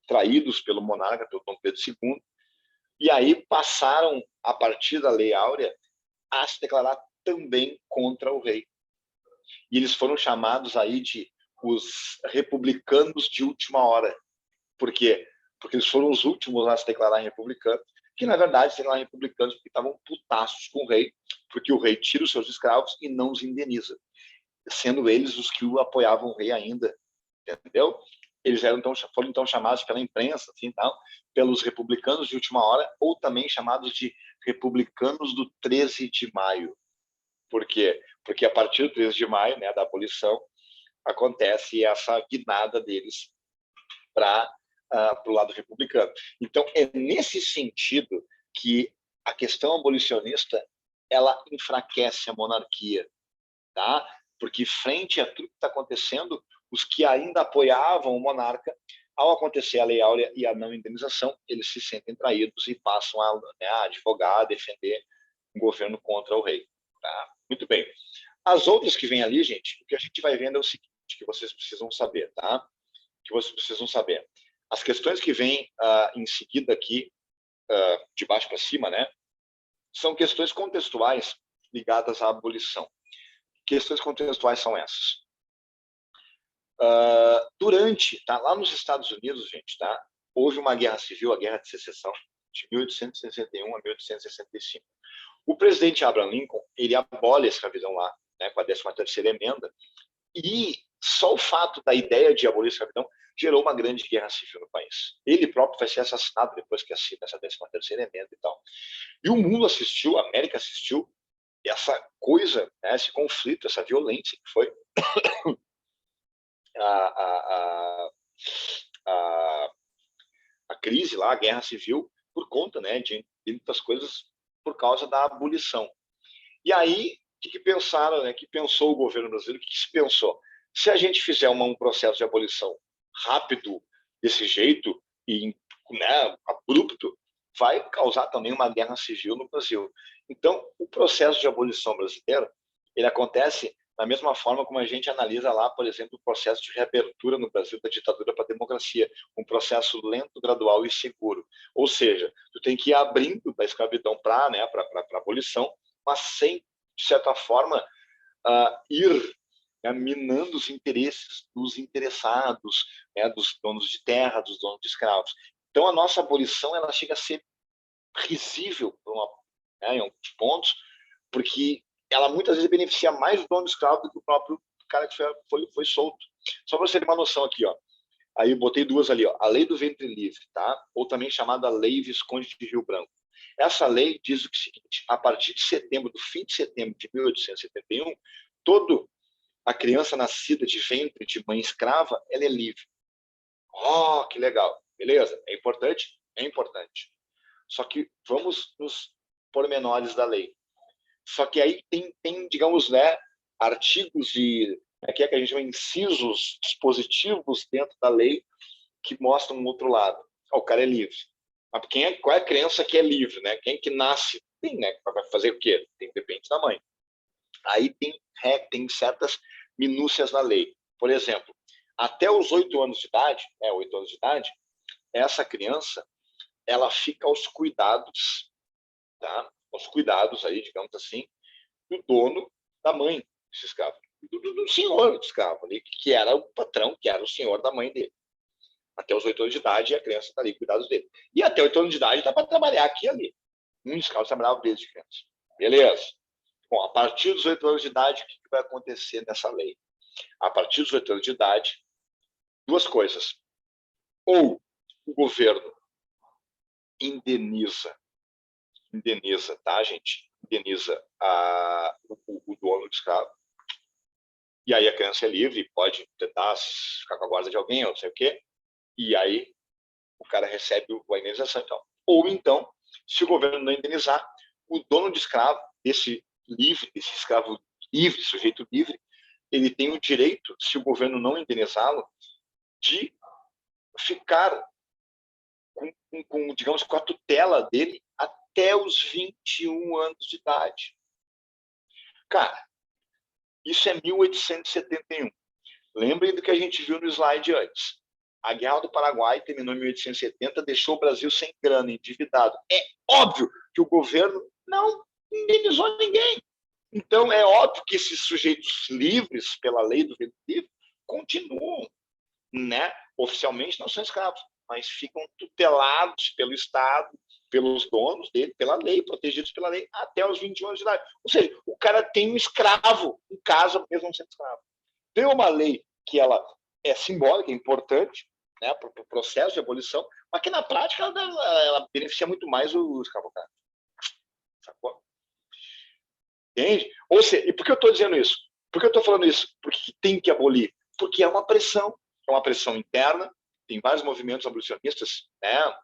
traídos pelo monarca, pelo Dom Pedro II, e aí passaram, a partir da Lei Áurea, a se declarar também contra o rei. E eles foram chamados aí de os republicanos de última hora. Por quê? Porque eles foram os últimos a se declarar republicanos, que na verdade se declararam republicanos porque estavam putaços com o rei, porque o rei tira os seus escravos e não os indeniza, sendo eles os que o apoiavam o rei ainda, entendeu? Eles foram então chamados pela imprensa, assim, tal, pelos republicanos de última hora, ou também chamados de republicanos do 13 de maio. Por quê? Porque a partir do 13 de maio, né, da abolição, acontece essa guinada deles para o lado republicano. Então, é nesse sentido que a questão abolicionista ela enfraquece a monarquia, tá? Porque frente a tudo que está acontecendo, os que ainda apoiavam o monarca, ao acontecer a Lei Áurea e a não indenização, eles se sentem traídos e passam a advogar, a defender um governo contra o rei. Tá? Muito bem. As outras que vêm ali, gente, o que a gente vai vendo é o seguinte, que vocês precisam saber, tá? Que vocês precisam saber. As questões que vêm em seguida aqui, de baixo para cima, né, são questões contextuais ligadas à abolição. Questões contextuais são essas. Tá, lá nos Estados Unidos, gente, tá, houve uma guerra civil, a Guerra de Secessão, de 1861 a 1865. O presidente Abraham Lincoln, ele abole a escravidão lá, né, com a 13ª emenda, e só o fato da ideia de abolir a escravidão gerou uma grande guerra civil no país. Ele próprio vai ser assassinado depois que assina essa 13ª emenda e tal. E o mundo assistiu, a América assistiu essa coisa, né, esse conflito, essa violência que foi crise lá, a guerra civil, por conta, né, de muitas coisas, por causa da abolição. E aí, o que pensaram, né? Que pensou o governo brasileiro? O que se pensou? Se a gente fizer um processo de abolição rápido, desse jeito, e, né, abrupto, vai causar também uma guerra civil no Brasil. Então, o processo de abolição brasileiro, ele acontece da mesma forma como a gente analisa lá, por exemplo, o processo de reabertura no Brasil da ditadura para a democracia, um processo lento, gradual e seguro. Ou seja, tu tem que ir abrindo da escravidão para, né, para abolição, mas sem, de certa forma, ir, né, minando os interesses dos interessados, né, dos donos de terra, dos donos de escravos. Então, a nossa abolição ela chega a ser risível né, em alguns pontos, porque ela muitas vezes beneficia mais o dono de escravo do que o próprio cara que foi solto. Só para você ter uma noção aqui, ó. Aí eu botei duas ali, ó. A Lei do Ventre Livre, tá? Ou também chamada Lei Visconde de Rio Branco. Essa lei diz o seguinte: a partir de setembro, do fim de setembro de 1871, toda a criança nascida de ventre de mãe escrava, ela é livre. Oh, que legal. Beleza? É importante? É importante. Só que vamos nos pormenores da lei. Só que aí tem digamos, né, artigos de aqui é que a gente chama incisos dispositivos dentro da lei que mostram um outro lado. O cara é livre. Mas qual é a criança que é livre, né? Quem que nasce? Tem, né? Vai fazer o quê? Depende da mãe. Aí tem certas minúcias na lei. Por exemplo, até os 8 anos de idade, 8 anos de idade, essa criança, ela fica aos cuidados, tá? Aos cuidados aí, digamos assim, do dono da mãe desse escravo, do senhor do escravo ali, que era o patrão, que era o senhor da mãe dele. Até os 8 anos de idade, a criança está ali, cuidados dele. E até 8 anos de idade dá para trabalhar aqui e ali. Muitos escravos trabalhavam desde criança. Beleza. Bom, a partir dos 8 anos de idade, o que vai acontecer nessa lei? A partir dos 8 anos de idade, duas coisas. Ou o governo indeniza, tá, gente? Indeniza o dono do escravo. E aí a criança é livre, pode tentar ficar com a guarda de alguém, ou não sei o quê. E aí o cara recebe a indenização. Então. Ou então, se o governo não indenizar, o dono de escravo, desse escravo livre, sujeito livre, ele tem o direito, se o governo não indenizá-lo, de ficar digamos, com a tutela dele até os 21 anos de idade. Cara, isso é 1871. Lembrem do que a gente viu no slide antes. A Guerra do Paraguai terminou em 1870, deixou o Brasil sem grana, endividado. É óbvio que o governo não indenizou ninguém. Então, é óbvio que esses sujeitos livres, pela lei do ventre livre, continuam, né? Oficialmente não são escravos, mas ficam tutelados pelo Estado, pelos donos dele, pela lei, protegidos pela lei, até os 21 anos de idade. Ou seja, o cara tem um escravo em casa, mesmo não sendo escravo. Tem uma lei que ela é simbólica, é importante, né, para o processo de abolição, mas que na prática ela beneficia muito mais o escravocrata. Sacou? Entende? Ou seja, e por que eu estou dizendo isso? Por que eu estou falando isso? Porque tem que abolir. Porque é uma pressão interna, tem vários movimentos abolicionistas, né,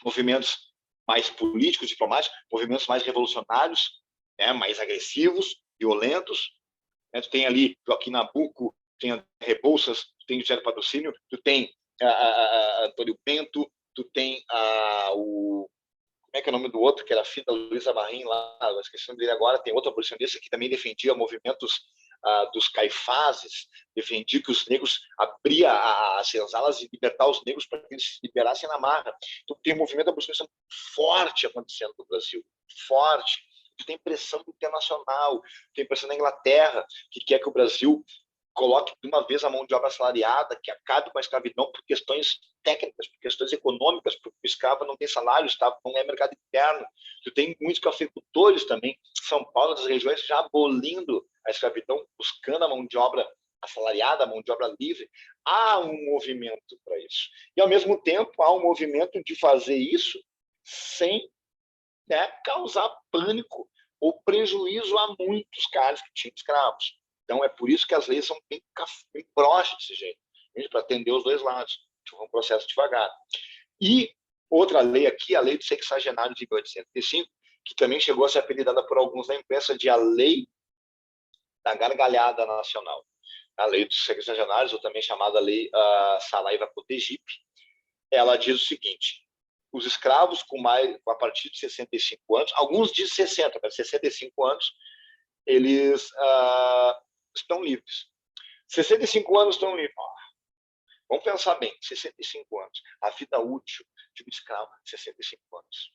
movimentos mais políticos, diplomáticos, movimentos mais revolucionários, né, mais agressivos, violentos. Né? Tu tem ali Joaquim Nabuco, tem André Rebouças, tu tem José Patrocínio, tu tem Antônio Bento, tu tem o... Como é que é o nome do outro, que era filho da Luísa Marim lá, eu esqueci o nome dele agora, tem outro abolicionista que também defendia movimentos dos caifazes, defendia que os negros abria as senzalas e libertar os negros para que eles se liberassem na marra. Então tem um movimento abolicionista forte acontecendo no Brasil, forte. Tem pressão internacional, tem pressão na Inglaterra, que quer que o Brasil coloque de uma vez a mão de obra assalariada, que acabe com a escravidão por questões técnicas, por questões econômicas, porque o escravo não tem salário, o escravo não é mercado interno. Tu tem muitos cafeicultores também, São Paulo, das regiões, já abolindo a escravidão, buscando a mão de obra assalariada, a mão de obra livre. Há um movimento para isso. E, ao mesmo tempo, há um movimento de fazer isso sem, né, causar pânico ou prejuízo a muitos caras que tinham escravos. Então, é por isso que as leis são bem broxas desse jeito, para atender os dois lados. É um processo devagar. E Outra lei aqui, a Lei dos Sexagenários de 1805, que também chegou a ser apelidada por alguns na imprensa de a Lei da Gargalhada Nacional. A Lei dos Sexagenários, ou também chamada Lei Saraiva-Cotegipe, ela diz o seguinte: os escravos a partir de 65 anos, alguns dizem 60, mas 65 anos, eles estão livres. 65 anos estão livres. Vamos pensar bem, 65 anos. A vida útil de um escravo, 65 anos.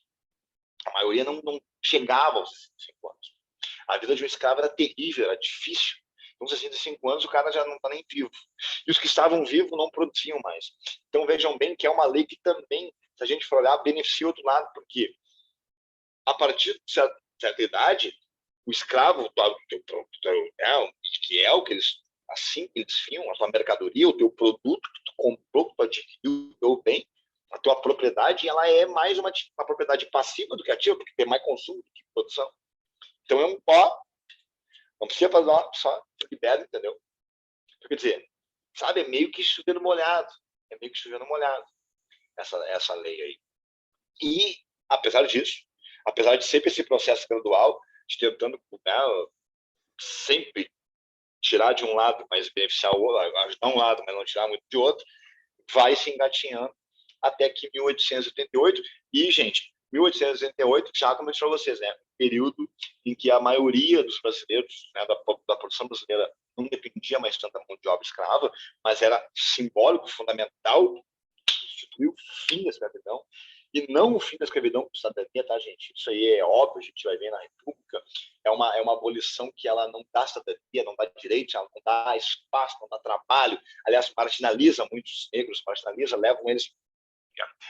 A maioria não chegava aos 65 anos. A vida de um escravo era terrível, era difícil. Com 65 anos, o cara já não está nem vivo. E os que estavam vivos não produziam mais. Então, vejam bem que é uma lei que também, se a gente for olhar, beneficia o outro lado, porque a partir de certa idade, o escravo, que é o que eles, assim que eles viam, a tua mercadoria, o teu produto que tu comprou, que tu adquiriu, o teu bem, a tua propriedade, ela é mais uma propriedade passiva do que ativa, porque tem mais consumo do que produção. Então, é um pó, não precisa fazer só libera, entendeu? Quer dizer, sabe, é meio que chovendo molhado, essa lei aí. E, apesar disso, apesar de sempre esse processo gradual, de tentando, né, sempre tirar de um lado, mas beneficiar o outro, ajudar um lado, mas não tirar muito de outro, vai se engatinhando até que 1888, e, gente, 1888, já como eu disse para vocês, né, período em que a maioria dos brasileiros, né, da produção brasileira, não dependia mais tanto da mão de obra escrava, mas era simbólico, fundamental, instituiu o fim da escravidão, e não o fim da escravidão com cidadania, tá, gente? Isso aí é óbvio, a gente vai ver na República, é uma abolição que ela não dá cidadania, não dá direito, ela não dá espaço, não dá trabalho, aliás, marginaliza muitos negros, levam eles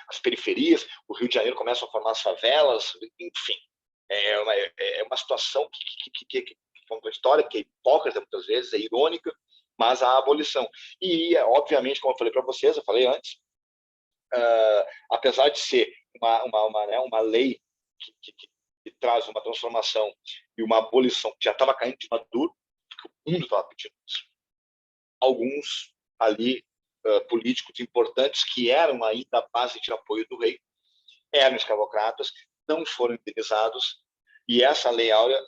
às periferias, o Rio de Janeiro começa a formar as favelas, enfim, é uma situação que conta a história, que é hipócrita muitas vezes, é irônica, mas a abolição. E, obviamente, como eu falei para vocês, eu falei antes, apesar de ser uma lei que traz uma transformação e uma abolição que já estava caindo de maduro, porque o mundo estava pedindo isso. Alguns ali políticos importantes que eram ainda a base de apoio do rei eram escravocratas, não foram indenizados, e essa Lei Áurea,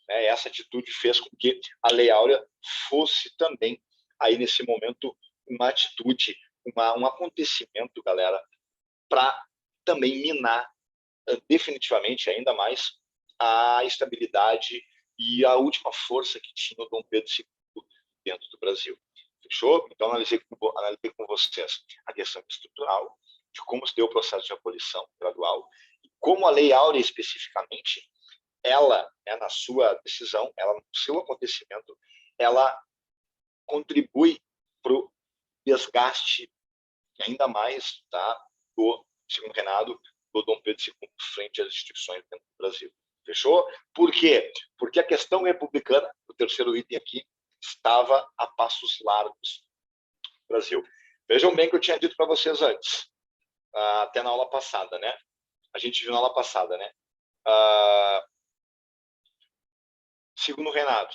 né, essa atitude fez com que a Lei Áurea fosse também, aí nesse momento, uma atitude, um acontecimento, galera, para também minar definitivamente ainda mais a estabilidade e a última força que tinha o Dom Pedro II dentro do Brasil. Fechou? Então, analisei com vocês a questão estrutural, de como se deu o processo de abolição gradual, e como a Lei Áurea, especificamente, ela, né, na sua decisão, ela, no seu acontecimento, ela contribui para o desgaste ainda mais, tá, do segundo reinado do Dom Pedro II frente às instituições dentro do Brasil. Fechou? Por quê? Porque a questão republicana, o terceiro item aqui, estava a passos largos no Brasil. Vejam bem que eu tinha dito para vocês antes, até na aula passada, né? A gente viu na aula passada, né? Segundo reinado,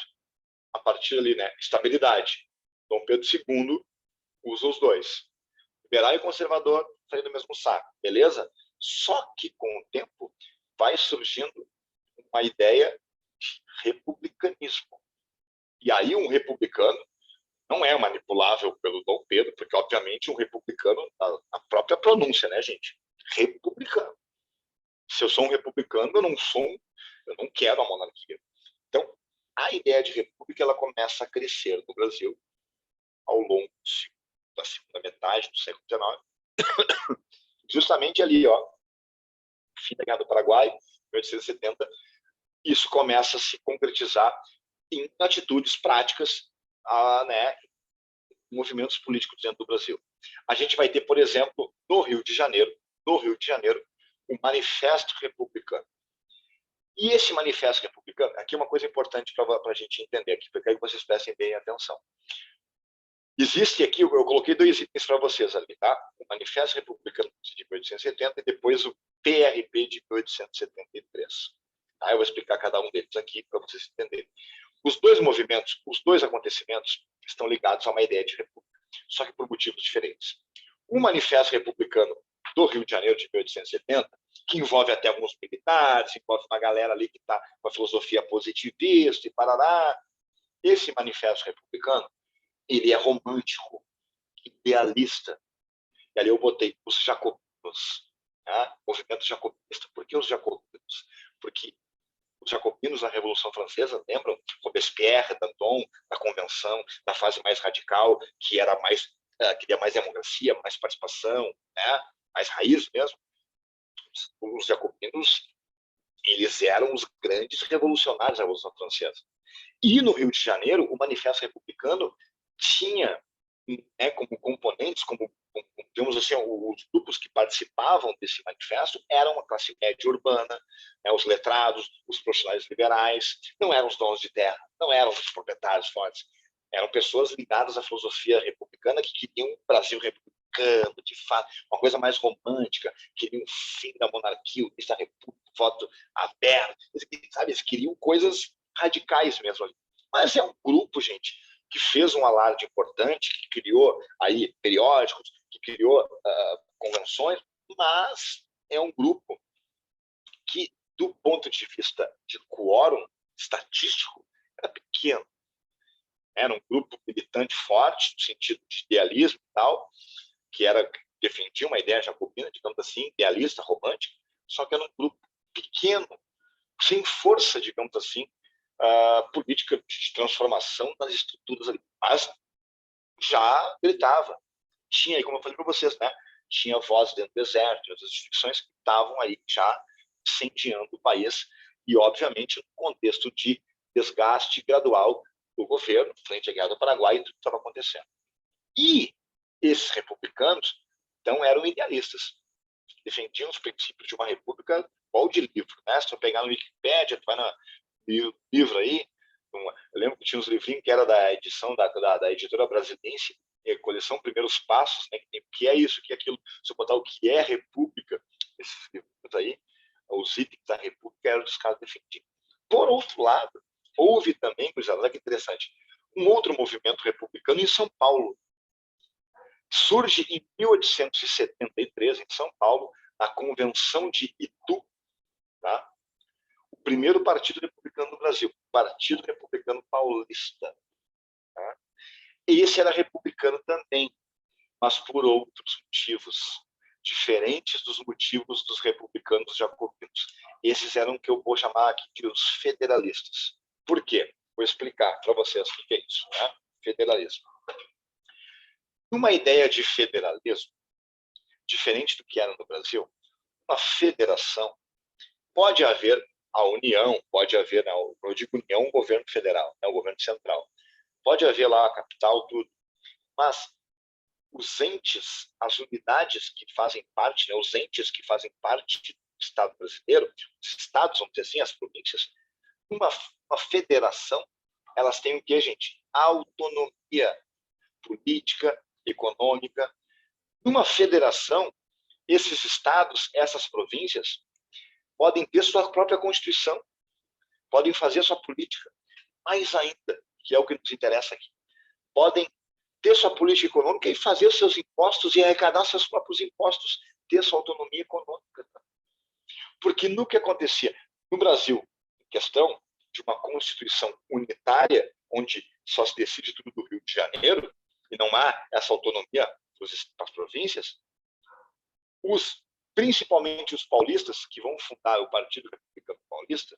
a partir ali, né? Estabilidade. Dom Pedro II usa os dois. Liberal e conservador saem do mesmo saco, beleza? Só que com o tempo vai surgindo uma ideia de republicanismo. E aí um republicano não é manipulável pelo Dom Pedro, porque obviamente um republicano, a própria pronúncia, né, gente? Republicano. Se eu sou um republicano, eu não quero a monarquia. Então, a ideia de república ela começa a crescer no Brasil ao longo da segunda metade do século XIX, justamente ali, ó, fim da Guerra do Paraguai, 1870, isso começa a se concretizar em atitudes práticas, né, movimentos políticos dentro do Brasil. A gente vai ter, por exemplo, no Rio de Janeiro, o Manifesto Republicano. E esse Manifesto Republicano, aqui é uma coisa importante para a gente entender, aqui, porque aí vocês prestem bem atenção. Existe aqui, eu coloquei dois itens para vocês ali, tá? O Manifesto Republicano de 1870 e depois o PRP de 1873. Tá? Eu vou explicar cada um deles aqui para vocês entenderem. Os dois movimentos, os dois acontecimentos estão ligados a uma ideia de república, só que por motivos diferentes. O Manifesto Republicano do Rio de Janeiro de 1870, que envolve até alguns militares, envolve uma galera ali que está com a filosofia positivista e parará. Esse manifesto republicano, ele é romântico, idealista. E ali eu botei os jacobinos, né? Movimento jacobinista. Por que os jacobinos? Porque os jacobinos da Revolução Francesa, lembram? Robespierre, Danton, da Convenção, da fase mais radical, que era mais, queria mais democracia, mais participação, né? Mais raiz mesmo. Os jacobinos, eles eram os grandes revolucionários da Revolução Francesa. E no Rio de Janeiro, o Manifesto Republicano tinha, né, como componentes, como digamos assim, os grupos que participavam desse manifesto eram a classe média urbana, né, os letrados, os profissionais liberais, não eram os donos de terra, não eram os proprietários fortes, eram pessoas ligadas à filosofia republicana que queriam um Brasil republicano, de fato, uma coisa mais romântica, queriam o fim da monarquia, o início da república, voto aberto, sabe, eles queriam coisas radicais mesmo ali. Mas é um grupo, gente, que fez um alarde importante, que criou aí periódicos, que criou convenções, mas é um grupo que, do ponto de vista de quórum estatístico, era pequeno. Era um grupo militante forte, no sentido de idealismo e tal, que defendia uma ideia jacobina, digamos assim, idealista, romântica, só que era um grupo pequeno, sem força, digamos assim, política de transformação das estruturas ali. Mas já gritava. Tinha aí, como eu falei para vocês, né? Tinha voz dentro do exército, as instituições que estavam aí já incendiando o país e, obviamente, no contexto de desgaste gradual do governo frente à Guerra do Paraguai e tudo que estava acontecendo. E esses republicanos, então, eram idealistas. Defendiam os princípios de uma república qual de livro, né? Se eu pegar no Wikipédia, tu vai no livro aí, eu lembro que tinha uns livrinhos que era da edição da editora brasilense, coleção Primeiros Passos, né, que é isso, que é aquilo. Se eu botar o que é república, esses livros aí, os itens da república eram os caras defendidos. Por outro lado, houve também, olha que interessante, um outro movimento republicano em São Paulo. Surge em 1873, em São Paulo, a Convenção de Itu, tá? O primeiro partido republicano do Brasil, Partido Republicano Paulista. Tá? E esse era republicano também, mas por outros motivos, diferentes dos motivos dos republicanos jacobinos. Esses eram o que eu vou chamar aqui de os federalistas. Por quê? Vou explicar para vocês o que é isso, né? Federalismo. Uma ideia de federalismo, diferente do que era no Brasil, uma federação, pode haver a união, pode haver, eu digo união, o governo federal, o governo central. Pode haver lá a capital, tudo. Mas os entes, as unidades que fazem parte, os entes que fazem parte do Estado brasileiro, os estados, vamos dizer assim, as províncias, uma federação, elas têm o quê, gente? Autonomia política, econômica. Numa federação, esses estados, essas províncias, podem ter sua própria Constituição, podem fazer sua política. Mais ainda, que é o que nos interessa aqui, podem ter sua política econômica e fazer seus impostos e arrecadar seus próprios impostos, ter sua autonomia econômica. Porque no que acontecia no Brasil, questão de uma Constituição unitária, onde só se decide tudo do Rio de Janeiro, e não há essa autonomia para as províncias, principalmente os paulistas, que vão fundar o Partido Republicano Paulista,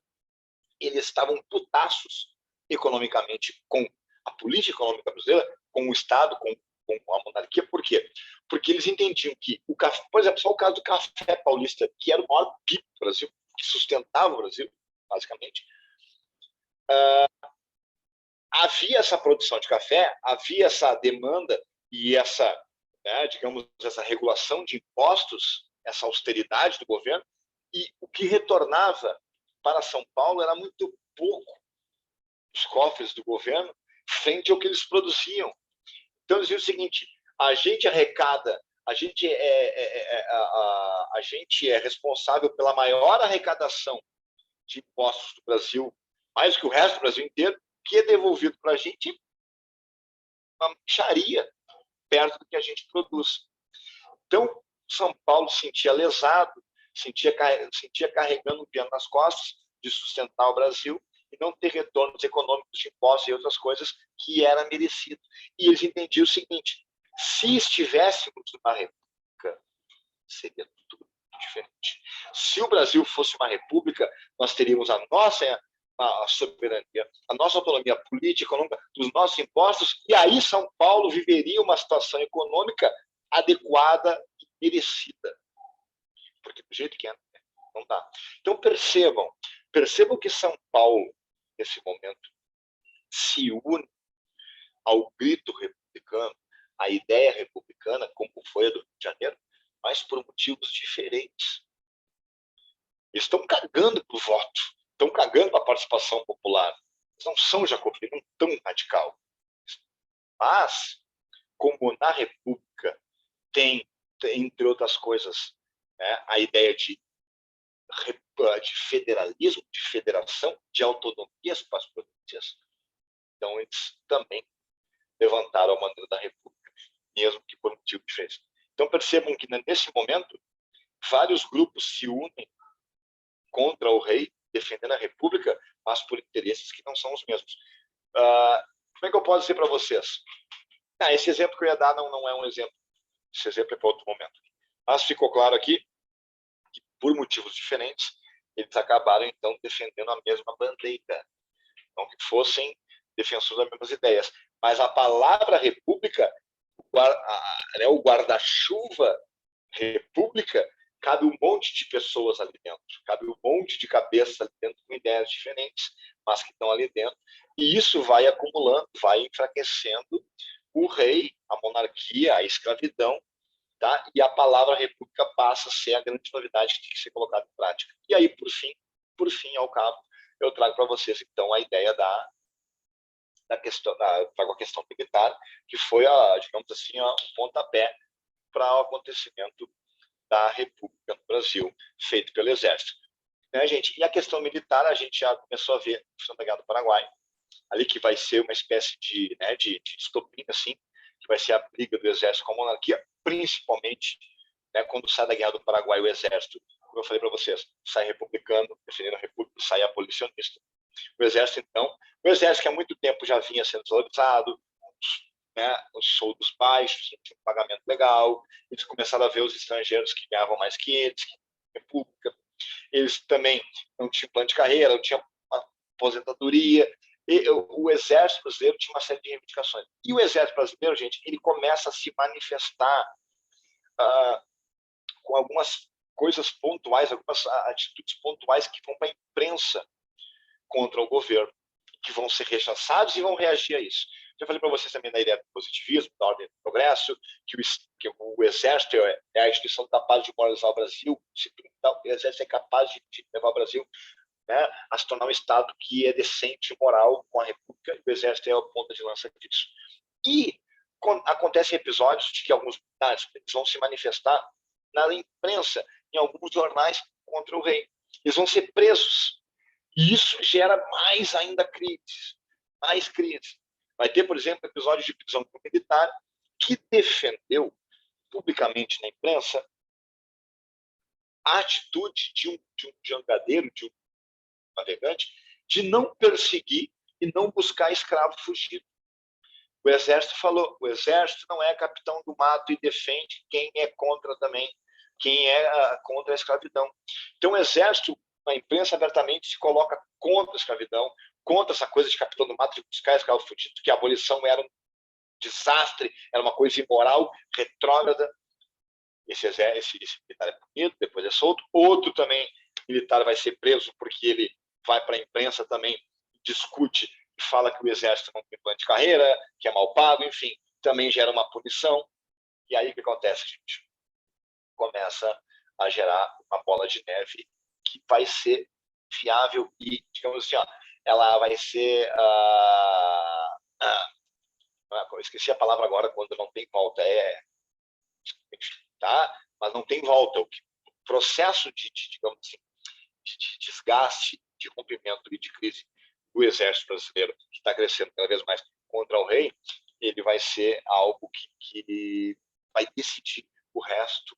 eles estavam putaços economicamente com a política econômica brasileira, com o Estado, com a monarquia. Por quê? Porque eles entendiam que, por exemplo, só o caso do café paulista, que era o maior PIB do Brasil, que sustentava o Brasil, basicamente, havia essa produção de café, havia essa demanda e essa, digamos, essa regulação de impostos, essa austeridade do governo, e o que retornava para São Paulo era muito pouco os cofres do governo frente ao que eles produziam. Então, eles diziam o seguinte: a gente arrecada, a gente é responsável pela maior arrecadação de impostos do Brasil, mais que o resto do Brasil inteiro, que é devolvido para a gente uma mixaria perto do que a gente produz. Então, São Paulo se sentia lesado, sentia carregando um piano nas costas de sustentar o Brasil e não ter retornos econômicos de impostos e outras coisas que era merecido. E eles entendiam o seguinte: se estivéssemos numa república, seria tudo diferente. Se o Brasil fosse uma república, nós teríamos a nossa soberania, a nossa autonomia política, econômica, dos nossos impostos, e aí São Paulo viveria uma situação econômica adequada e merecida. Porque do jeito que é, não dá. Então percebam que São Paulo, nesse momento, se une ao grito republicano, à ideia republicana, como foi a do Rio de Janeiro, mas por motivos diferentes. Eles estão cagando para o voto, estão cagando para a participação popular. Eles não são jacobinos, não tão radical. Mas, como na República tem, entre outras coisas, né, a ideia de federalismo, de federação, de autonomias para as províncias, então eles também levantaram a bandeira da República, mesmo que por motivo diferente. Então percebam que nesse momento vários grupos se unem contra o rei, defendendo a República, mas por interesses que não são os mesmos. Como é que eu posso dizer para vocês? Esse exemplo que eu ia dar não é um exemplo. Esse exemplo é para outro momento. Mas ficou claro aqui que, por motivos diferentes, eles acabaram, então, defendendo a mesma bandeira. Não que fossem defensores das mesmas ideias. Mas a palavra república, o guarda-chuva república, cabe um monte de pessoas ali dentro, cabe um monte de cabeças ali dentro com ideias diferentes, mas que estão ali dentro. E isso vai acumulando, vai enfraquecendo o rei, a monarquia, a escravidão, tá? E a palavra república passa a ser a grande novidade que tem que ser colocada em prática. E aí, por fim, ao cabo, eu trago para vocês, então, a ideia da questão, trago a questão militar, que foi, digamos assim, um pontapé para o acontecimento da República no Brasil, feito pelo Exército. Né, gente? E a questão militar, a gente já começou a ver no da Guerra do Paraguai, ali que vai ser uma espécie de estopim, assim, que vai ser a briga do Exército com a monarquia, principalmente, né, quando sai da Guerra do Paraguai o Exército, como eu falei para vocês, sai republicano, defendendo a República, sai abolicionista. O Exército, então, que há muito tempo já vinha sendo desvalorizado, né, os soldos baixos, não tinha um pagamento legal, eles começaram a ver os estrangeiros que ganhavam mais que eles, República, eles também não tinham plano de carreira, não tinham aposentadoria, e o Exército brasileiro tinha uma série de reivindicações. E o Exército brasileiro, gente, ele começa a se manifestar com algumas coisas pontuais, algumas atitudes pontuais que vão para a imprensa contra o governo, que vão ser rechaçados e vão reagir a isso. Já falei para vocês também da ideia do positivismo, da ordem do progresso, que o Exército é a instituição capaz de moralizar o Brasil, o Exército é capaz de levar o Brasil, né, a se tornar um Estado que é decente e moral com a República, e o Exército é a ponta de lança disso. E acontecem episódios de que alguns militares vão se manifestar na imprensa, em alguns jornais, contra o rei. Eles vão ser presos. E isso gera mais ainda crises, mais crises. Vai ter, por exemplo, episódios de prisão de um militar que defendeu publicamente na imprensa a atitude de um jangadeiro, de um navegante, de não perseguir e não buscar escravo fugido. O Exército falou, o Exército não é capitão do mato e defende quem é contra também, quem é contra a escravidão. Então o Exército, a imprensa abertamente se coloca contra a escravidão, contra essa coisa de capitão do mato, de buscar escravo fugido, que a abolição era um desastre, era uma coisa imoral, retrógrada. Esse militar é punido, depois é solto. Outro também militar vai ser preso porque ele vai para a imprensa também, discute e fala que o Exército não tem plano de carreira, que é mal pago, enfim, também gera uma punição. E aí o que acontece, gente? Começa a gerar uma bola de neve que vai ser fiável e, digamos assim, ela vai ser... eu esqueci a palavra agora, quando não tem volta. Tá? Mas não tem volta. O processo digamos assim, de desgaste, de rompimento e de crise do Exército brasileiro, que está crescendo cada vez mais contra o rei, ele vai ser algo que vai decidir o resto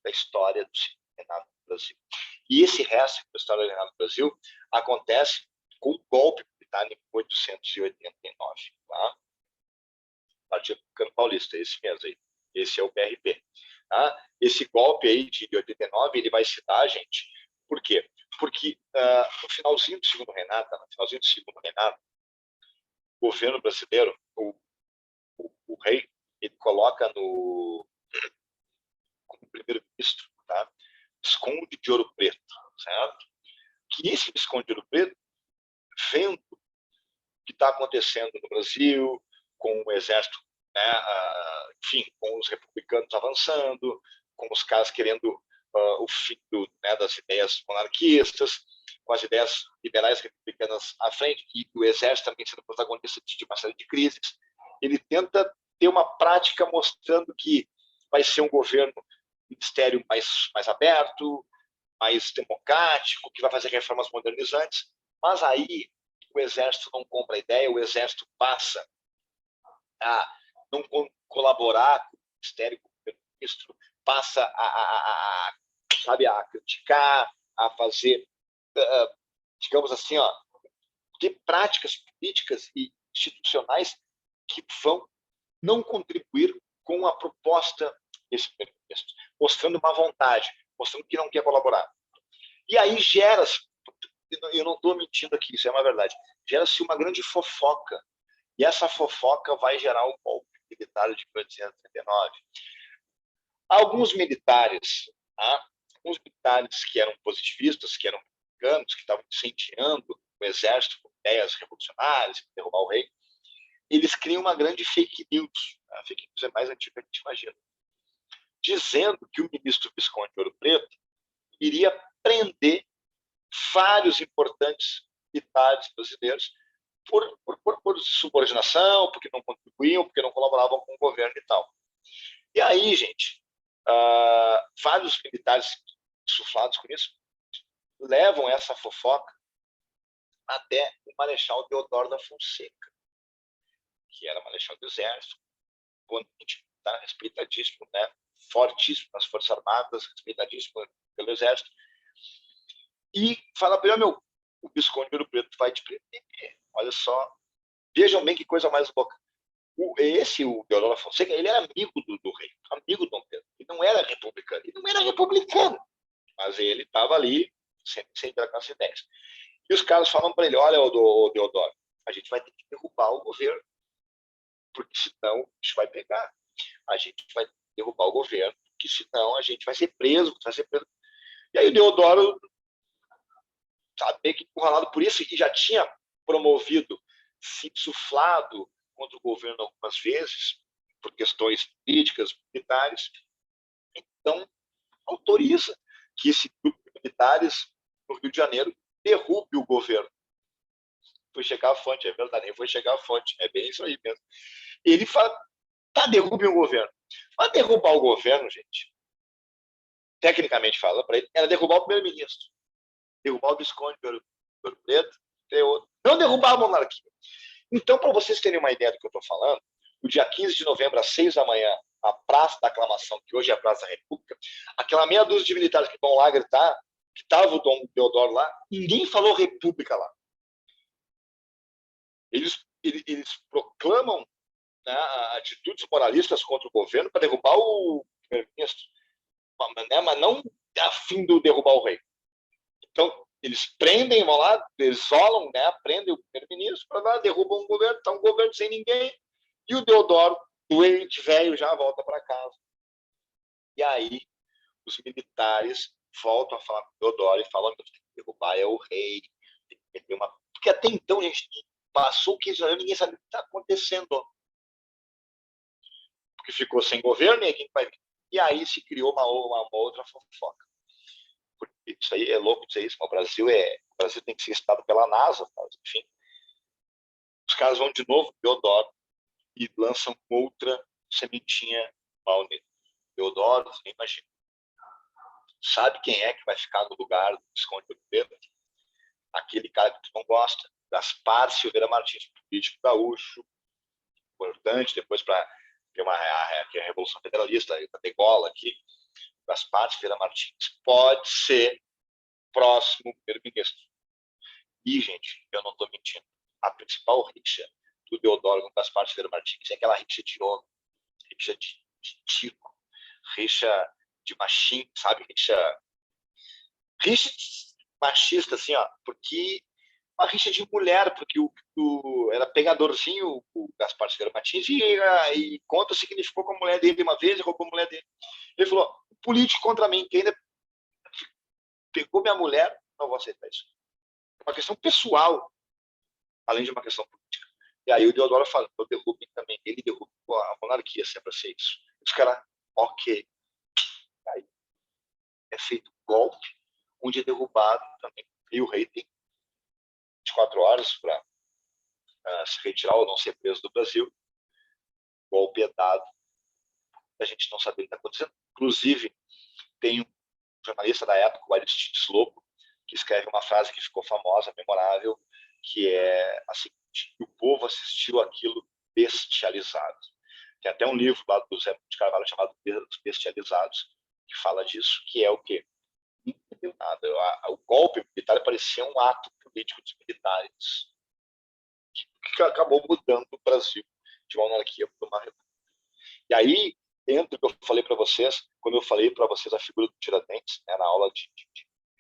da história do Renato no Brasil. E esse resto da história do Renato no Brasil acontece com o golpe militar em 1889, tá? Partido Republicano Paulista, esse mesmo aí. Esse é o PRP. Tá? Esse golpe aí de 89, ele vai se dar, gente, por quê? Porque no finalzinho do segundo Renato, o governo brasileiro, o rei, ele coloca como primeiro-ministro, tá? Visconde de Ouro Preto, certo? Que esse Visconde de Ouro Preto, vendo o que está acontecendo no Brasil, com o exército, né, enfim, com os republicanos avançando, com os caras querendo o fim das ideias monarquistas, com as ideias liberais republicanas à frente, e o exército também sendo protagonista de uma série de crises, ele tenta ter uma prática mostrando que vai ser um governo, ministério mais aberto, mais democrático, que vai fazer reformas modernizantes, mas aí o exército não compra a ideia, o exército passa a não colaborar com o ministério, com o primeiro-ministro, passa a criticar, a fazer, digamos assim, ter práticas políticas e institucionais que vão não contribuir com a proposta desse primeiro-ministro, mostrando má vontade, mostrando que não quer colaborar. E aí gera-se, eu não estou mentindo aqui, isso é uma verdade, gera-se uma grande fofoca. E essa fofoca vai gerar o golpe militar de 1839. Alguns militares que eram positivistas, que eram republicanos, que estavam incendiando o exército com ideias revolucionárias, para derrubar o rei, eles criam uma grande fake news. A fake news é mais antiga que a gente imagina, dizendo que o ministro Visconde de Ouro Preto iria prender vários importantes militares brasileiros por subordinação, porque não contribuíam, porque não colaboravam com o governo e tal. E aí, gente, vários militares insuflados com isso levam essa fofoca até o Marechal Deodoro da Fonseca, que era Marechal do Exército, respeitadíssimo, né? Fortíssimo nas Forças Armadas, respeitadíssimo pelo Exército, e fala para ele, o Visconde de Ouro Preto vai te prender. Olha só, vejam bem que coisa mais louca. O Deodoro da Fonseca, ele era amigo do rei, amigo do Dom Pedro. Ele não era republicano. Mas ele estava ali, sempre com as ideias. E os caras falam para ele, olha, o Deodoro, a gente vai ter que derrubar o governo, porque senão a gente vai pegar. A gente vai derrubar o governo, porque senão a gente vai ser preso. E aí o Deodoro, meio que encurralado por isso, e já tinha promovido, se insuflado contra o governo algumas vezes, por questões políticas, militares. Então, autoriza que esse grupo de militares no Rio de Janeiro derrube o governo. Foi chegar a fonte, é verdade, nem foi chegar a fonte, é bem isso aí mesmo. Ele fala, derrube o governo. Mas derrubar o governo, gente, tecnicamente fala para ele, era derrubar o primeiro-ministro, derrubar o Visconde de Ouro Preto, não derrubar a monarquia. Então, para vocês terem uma ideia do que eu estou falando, o dia 15 de novembro, às 6 da manhã, a Praça da Aclamação, que hoje é a Praça da República, aquela meia dúzia de militares que vão lá gritar, que estava o Dom Deodoro lá, ninguém falou República lá. Eles proclamam, né, atitudes moralistas contra o governo para derrubar o primeiro-ministro, mas não a fim de derrubar o rei. Então, eles prendem, vão lá, isolam, né, prendem o primeiro-ministro, para lá, derrubam o governo, está um governo sem ninguém, e o Deodoro, doente, velho, já volta para casa. E aí, os militares voltam a falar com o Deodoro e falam que tem que derrubar é o rei, tem que ter uma... Porque até então, gente, passou 15 anos, ninguém sabe o que está acontecendo. Porque ficou sem governo, ninguém vai vir. E aí se criou uma outra fofoca. Porque isso aí é louco dizer isso, mas o Brasil tem que ser estado pela NASA, enfim. Os caras vão de novo Deodoro e lançam outra sementinha mal nele. Deodoro, você nem imagina. Sabe quem é que vai ficar no lugar do Visconde de Ouro Preto? Aquele cara que tu não gosta, Gaspar Silveira Martins, político gaúcho, importante, depois para ter a Revolução Federalista, da degola aqui, Gaspar Silveira Martins pode ser próximo primeiro-ministro. E, gente, eu não estou mentindo. A principal rixa do Deodoro com Gaspar Silveira Martins é aquela rixa de homem, rixa de tico, rixa de machinho, sabe? Rixa machista, assim, ó, porque uma rixa de mulher, porque era pegadorzinho o Gaspar Silveira Martins e conta significou com a mulher dele uma vez e roubou a mulher dele. Ele falou, político contra mim, que ainda pegou minha mulher, não vou aceitar isso. É uma questão pessoal, além de uma questão política. E aí o Deodoro fala, eu derrubo também. Ele derruba a monarquia, sempre ser isso. Os caras, ok. Aí é feito um golpe, onde é derrubado também. E o rei tem 24 horas para se retirar ou não ser preso do Brasil. O golpe é dado. A gente não sabe o que está acontecendo. Inclusive, tem um jornalista da época, o Aristides Lobo, que escreve uma frase que ficou famosa, memorável, que é a seguinte: o povo assistiu aquilo bestializado. Tem até um livro lá do Zé de Carvalho chamado Os Bestializados, que fala disso, que é o quê? Não entendeu nada. O golpe militar parecia um ato político dos militares, que acabou mudando o Brasil de uma monarquia para uma república. E aí, dentro do que eu falei para vocês, quando eu falei para vocês a figura do Tiradentes, né, na aula de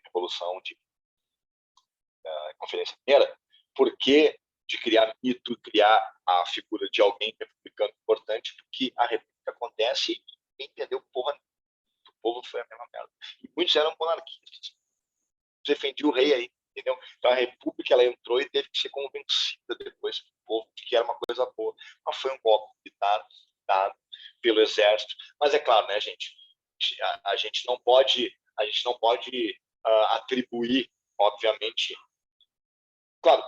Revolução, de Conferência Mineira, por que de criar mito, criar a figura de alguém republicano importante, porque a república acontece e ninguém entendeu porra. O povo foi a mesma merda. E muitos eram monarquistas. Defendiam o rei aí, entendeu? Então a república ela entrou e teve que ser convencida depois pelo povo de que era uma coisa boa. Mas foi um golpe militar dado pelo exército. Mas é claro, né, gente? A gente não pode atribuir, obviamente. Claro,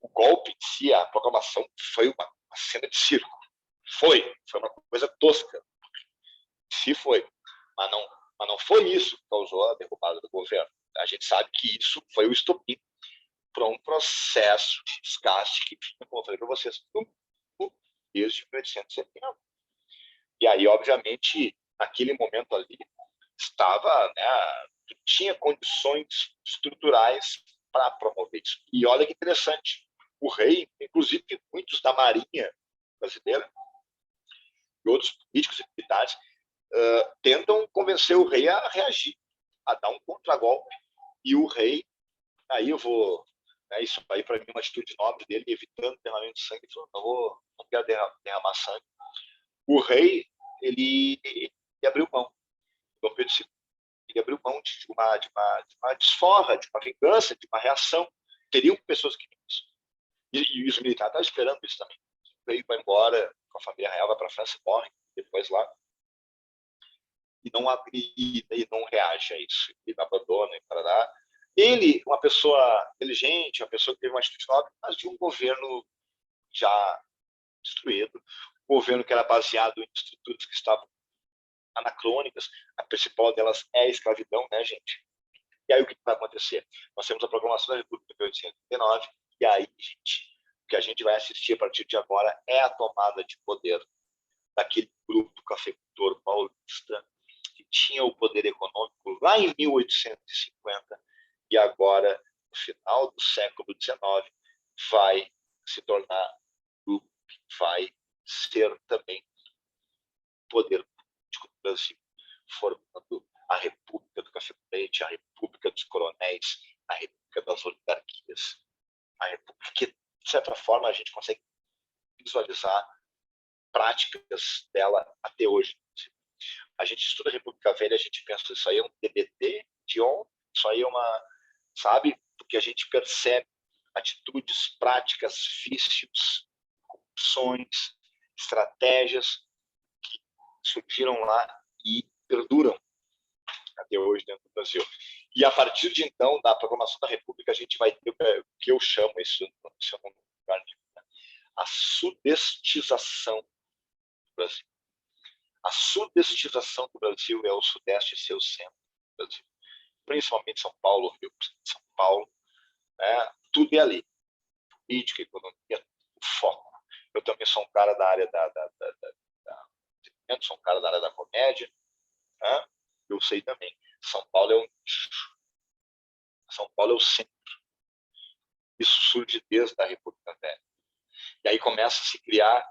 o golpe em si, a proclamação, foi uma cena de circo. Foi uma coisa tosca. Se foi. Mas não foi isso que causou a derrubada do governo. A gente sabe que isso foi o estopim para um processo de desgaste que vinha, como eu falei para vocês, desde 1870. E aí, obviamente, naquele momento ali, estava, né, tinha condições estruturais para promover isso. E olha que interessante, o rei, inclusive muitos da Marinha brasileira e outros políticos e militares, tentam convencer o rei a reagir, a dar um contragolpe. E o rei, aí eu vou, né, isso aí para mim é uma atitude nobre dele, evitando derramamento de sangue, falou, não quero derramar sangue. O rei, ele abriu mão. Dom Pedro II, ele abriu mão de uma desforra, de uma vingança, de uma reação. Teriam pessoas que isso. E os militares estavam esperando isso também. O rei vai embora com a família real, vai para a França, morre depois lá. E não reage a isso. Ele não abandona e parará. Ele, uma pessoa inteligente, uma pessoa que teve uma atitude nobre, mas de um governo já destruído, um governo que era baseado em estruturas que estavam anacrônicas, a principal delas é a escravidão, né, gente? E aí o que vai acontecer? Nós temos a proclamação da República de 1889, e aí, gente, o que a gente vai assistir a partir de agora é a tomada de poder daquele grupo cafeicultor paulista que tinha o poder econômico lá em 1850 e agora, no final do século XIX, vai se tornar um grupo que vai ser também poder político do Brasil, formando a República do Café com Leite, a República dos Coronéis, a República das Oligarquias, a República que, de certa forma, a gente consegue visualizar práticas dela até hoje. A gente estuda a República Velha, a gente pensa, isso aí é um TBT de ontem, isso aí é uma, sabe? Porque a gente percebe atitudes, práticas, vícios, corrupções, estratégias que surgiram lá e perduram até hoje dentro do Brasil. E a partir de então, da proclamação da República, a gente vai ter o que eu chamo, isso não é lugar nenhum, né? A sudestização do Brasil. A sudestização do Brasil é o Sudeste ser o centro do Brasil. Principalmente São Paulo, Rio, São Paulo, né? Tudo é ali. Política, economia, o foco. Eu também sou um cara da área entretenimento, sou um cara da área da comédia, né? Eu sei também. São Paulo é um nicho. São Paulo é o centro. Isso surge desde a República Velha. E aí começa a se criar,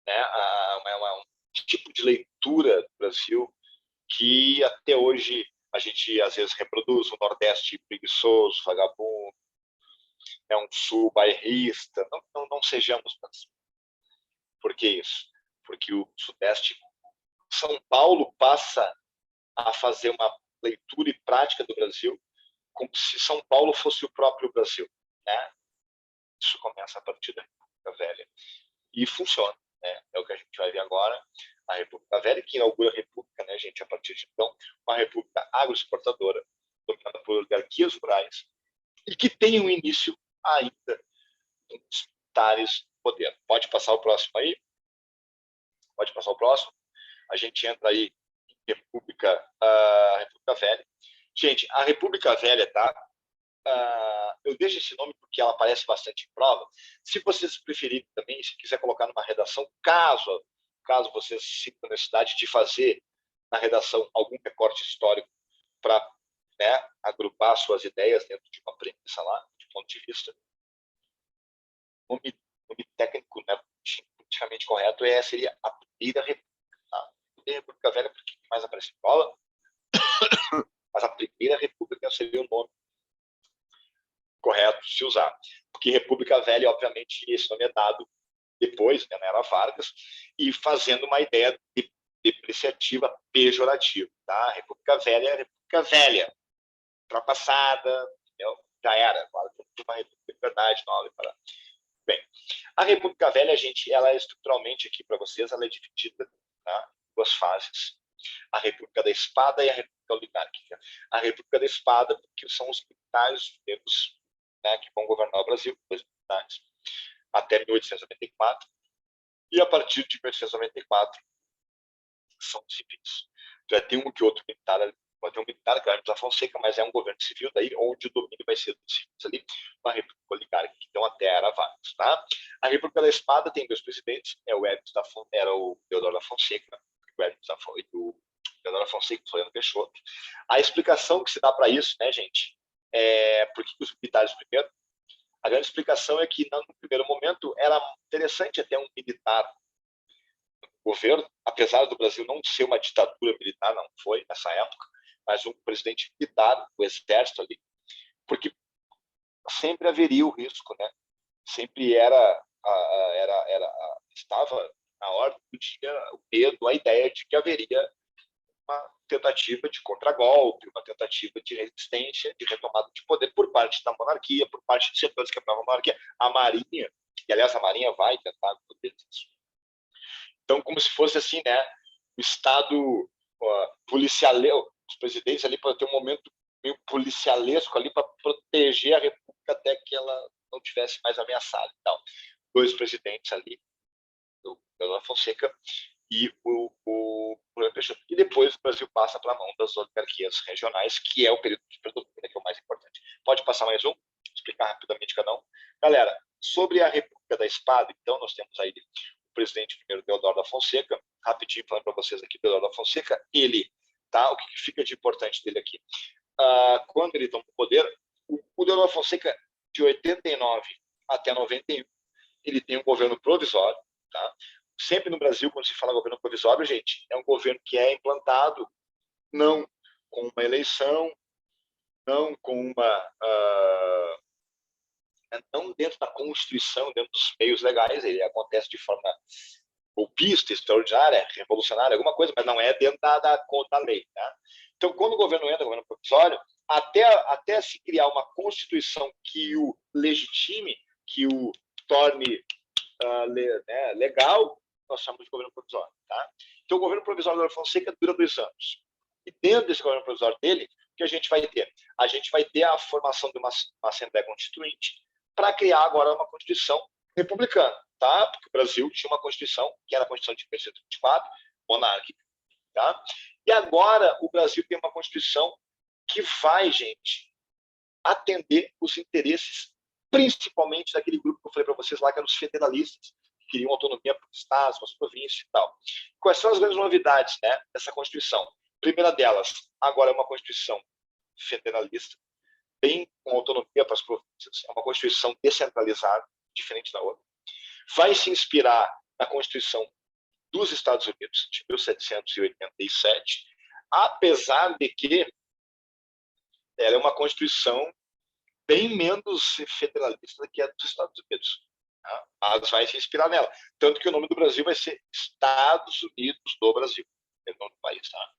né, um tipo de leitura do Brasil que até hoje a gente às vezes reproduz, o Nordeste preguiçoso, vagabundo, é um Sul bairrista. Não sejamos assim. Por que isso? Porque o Sudeste, São Paulo passa a fazer uma leitura e prática do Brasil como se São Paulo fosse o próprio Brasil, né? Isso começa a partir da República Velha e funciona, né? É o que a gente vai ver agora, a República Velha, que inaugura a República, né, gente, a partir de então, uma República agroexportadora, dominada por oligarquias rurais, e que tem um início ainda com os militares no poder. Pode passar o próximo aí? Pode passar o próximo? A gente entra aí em República Velha. Gente, a República Velha, tá? Eu deixo esse nome porque ela aparece bastante em prova. Se vocês preferirem também, se quiser colocar numa redação, caso vocês sintam necessidade de fazer na redação algum recorte histórico para, né, agrupar suas ideias dentro de uma premissa lá, de ponto de vista, o nome técnico, né, politicamente correto seria a Primeira República. Tá? A República Velha, porque mais aparece em prova, mas a Primeira República seria o nome correto se usar. Porque República Velha, obviamente, esse nome é dado depois, né, na Era Vargas, e fazendo uma ideia depreciativa, pejorativa. Tá? República Velha é República Velha, ultrapassada, entendeu? Já era, agora tem uma República de verdade nova. Bem, a República Velha, gente, ela é estruturalmente aqui para vocês, ela é dividida, tá, em duas fases. A República da Espada e a República Oligárquica. A República da Espada, porque são os militares negros, né, que vão governar o Brasil, os militares, até 1894, e a partir de 1894 são civis. Já tem um que outro militar, pode ter um militar, que é a Fonseca, mas é um governo civil, daí onde o domínio vai ser dos civis ali, uma república oligárquica, então até era Vargas, tá? A República da Espada tem dois presidentes, era o Deodoro da Fonseca, o Deodoro da Fonseca, o Floriano Peixoto. A explicação que se dá para isso, né, gente, por que os militares primeiro? A grande explicação é que, no primeiro momento, era interessante até um militar no governo, apesar do Brasil não ser uma ditadura militar, não foi nessa época, mas um presidente militar, o exército ali, porque sempre haveria o risco, né? Sempre estava na ordem do dia o medo, a ideia de que haveria uma tentativa de contragolpe, uma tentativa de resistência, de retomada de poder por parte da monarquia, por parte de setores que apoiavam a monarquia. A Marinha, e aliás a Marinha vai tentar poder isso. Então, como se fosse assim, né, o Estado policialesco, os presidentes ali para ter um momento meio policialesco ali para proteger a República até que ela não tivesse mais ameaçada. Então, dois presidentes ali, o Deodoro Fonseca e o Peixoto. E depois o Brasil passa para a mão das oligarquias regionais, que é o período de predomínio, que é o mais importante. Pode passar mais um? Explicar rapidamente cada um. Galera, sobre a República da Espada, então, nós temos aí o presidente primeiro, Deodoro da Fonseca, rapidinho falando para vocês aqui, Deodoro da Fonseca, ele, tá? O que fica de importante dele aqui? Quando ele toma o poder, o Deodoro da Fonseca, de 89 até 91, ele tem um governo provisório, tá? Sempre no Brasil, quando se fala governo provisório, gente, é um governo que é implantado não com uma eleição, não com uma... não dentro da Constituição, dentro dos meios legais, ele acontece de forma golpista, extraordinária, revolucionária, alguma coisa, mas não é dentro da lei. Tá? Então, quando o governo entra, o governo provisório, até se criar uma Constituição que o legitime, que o torne legal, nós chamamos de governo provisório. Tá? Então, o governo provisório da Fonseca dura 2 anos. E dentro desse governo provisório dele, o que a gente vai ter? A gente vai ter a formação de uma Assembleia Constituinte para criar agora uma Constituição republicana, tá? Porque o Brasil tinha uma Constituição, que era a Constituição de 1924, monárquica, tá? E agora o Brasil tem uma Constituição que vai, gente, atender os interesses principalmente daquele grupo que eu falei para vocês lá, que eram os federalistas, queriam autonomia para os estados, para as províncias e tal. Quais são as grandes novidades, né, dessa Constituição? Primeira delas, agora é uma Constituição federalista, bem com autonomia para as províncias, é uma Constituição descentralizada, diferente da outra. Vai se inspirar na Constituição dos Estados Unidos, de 1787, apesar de que ela é uma Constituição bem menos federalista do que a dos Estados Unidos. Tá? Mas vai se inspirar nela. Tanto que o nome do Brasil vai ser Estados Unidos do Brasil, é o nome do país. Tá?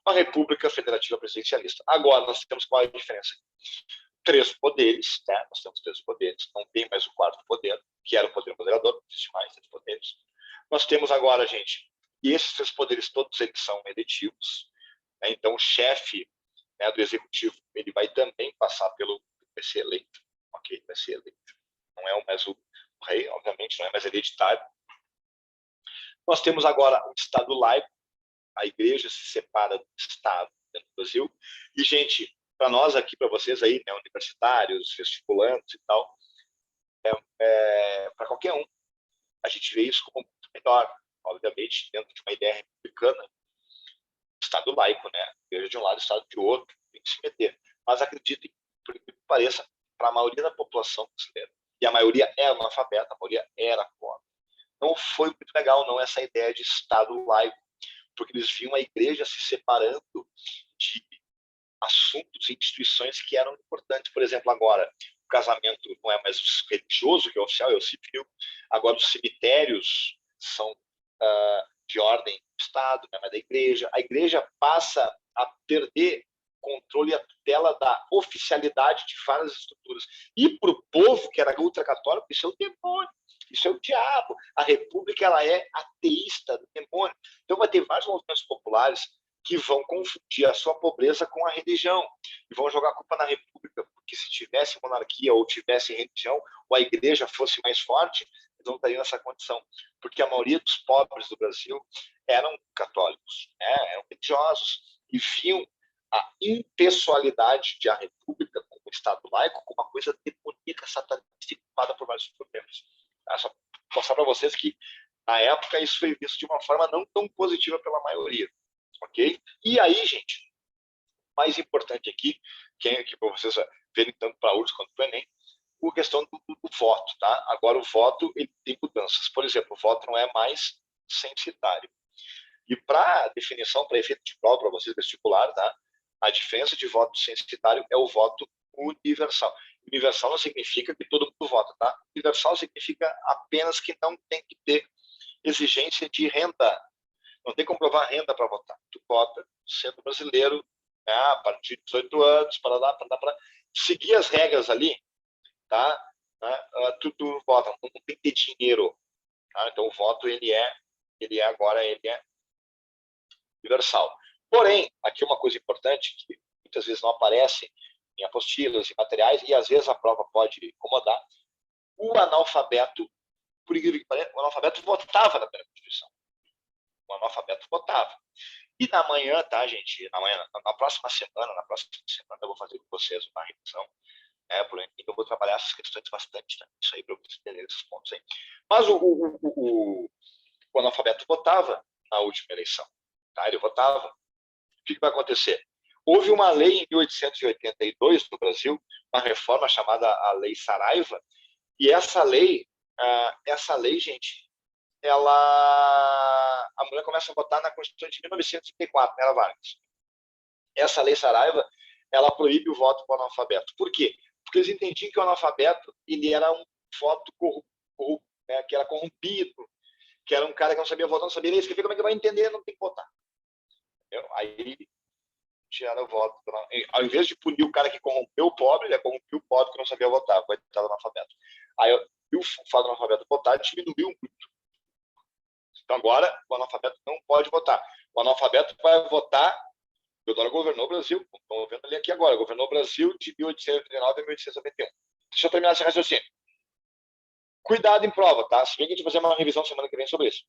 Uma república federativa presidencialista. Agora, nós temos qual é a diferença? 3 poderes, né? Nós temos 3 poderes, não tem mais o 4º poder, que era o poder moderador, não existe mais 3 poderes. Nós temos agora, gente, e esses 3 poderes todos eles são eletivos, né? Então o chefe, né, do executivo, ele vai também passar vai ser eleito, ok? Vai ser eleito. Não é mais o rei, obviamente, não é mais hereditário. Nós temos agora um Estado laico, a igreja se separa do Estado dentro do Brasil, e, gente, para nós aqui, para vocês aí, né, universitários, vestibulantes e tal, para qualquer um, a gente vê isso como muito melhor, obviamente, dentro de uma ideia republicana, Estado laico, né? Igreja de um lado, Estado de outro, tem que se meter. Mas acreditem, por que pareça, para a maioria da população brasileira, e a maioria é analfabeta, a maioria era pobre, não foi muito legal, não, essa ideia de Estado laico, porque eles viam a igreja se separando de assuntos e instituições que eram importantes. Por exemplo, agora, o casamento não é mais religioso, que é oficial, é o civil. Agora, os cemitérios são de ordem do Estado, não é mais da igreja. A igreja passa a perder controle e a tutela da oficialidade de várias estruturas. E para o povo, que era ultracatólico, isso é o demônio, isso é o diabo. A república ela é ateísta, do demônio. Então vai ter vários movimentos populares que vão confundir a sua pobreza com a religião e vão jogar a culpa na república, porque se tivesse monarquia ou tivesse religião, ou a igreja fosse mais forte, eles não estariam nessa condição, porque a maioria dos pobres do Brasil eram católicos, né? Eram religiosos, e viam a impessoalidade da república como Estado laico como uma coisa demoníaca, satanista, ocupada por vários problemas. Só mostrar para vocês que, na época, isso foi visto de uma forma não tão positiva pela maioria. Ok? E aí, gente, o mais importante aqui, que é para vocês verem tanto para a URSS quanto para o Enem, a questão do voto, tá? Agora o voto ele tem mudanças. Por exemplo, o voto não é mais censitário. E para definição, para efeito de prova para vocês vestibular, tá? A diferença de voto censitário é o voto universal. Universal não significa que todo mundo vota, tá? Universal significa apenas que não tem que ter exigência de renda. Não tem que comprovar renda para votar. Tu vota sendo brasileiro, né, a partir de 18 anos, para seguir as regras ali, tá? Né, tu vota, não tem que ter dinheiro. Tá? Então o voto ele é universal. Porém, aqui uma coisa importante que muitas vezes não aparece em apostilas e materiais, e às vezes a prova pode incomodar, o analfabeto, por incrível que pareça, o analfabeto votava na primeira Constituição. O analfabeto votava. E na manhã, tá, gente? Na próxima semana eu vou fazer com vocês uma revisão, né? Por exemplo, eu vou trabalhar essas questões bastante, né? Isso aí para vocês entenderem esses pontos aí. Mas o analfabeto votava na última eleição, tá? Ele votava. O que vai acontecer? Houve uma lei em 1882 no Brasil, uma reforma chamada a Lei Saraiva, e essa lei, gente, a mulher começa a votar na Constituição de 1934, né, Vargas? Essa lei Saraiva, ela proíbe o voto para o analfabeto. Por quê? Porque eles entendiam que o analfabeto ele era um voto corrupto, né, que era corrompido, que era um cara que não sabia votar, não sabia nem escrever, como é que vai entender? Não tem que votar. Entendeu? Aí tiraram o voto. Ao invés de punir o cara que corrompeu o pobre, ele corrompeu o pobre que não sabia votar, coitado do analfabeto. Aí o fato do analfabeto votar diminuiu muito. Então, agora, o analfabeto não pode votar. O analfabeto vai votar. O Deodoro governou o Brasil. Estão vendo ali aqui agora. Governou o Brasil de 1839 a 1891. Deixa eu terminar esse raciocínio. Cuidado em prova, tá? Se bem que a gente vai fazer uma revisão semana que vem sobre isso.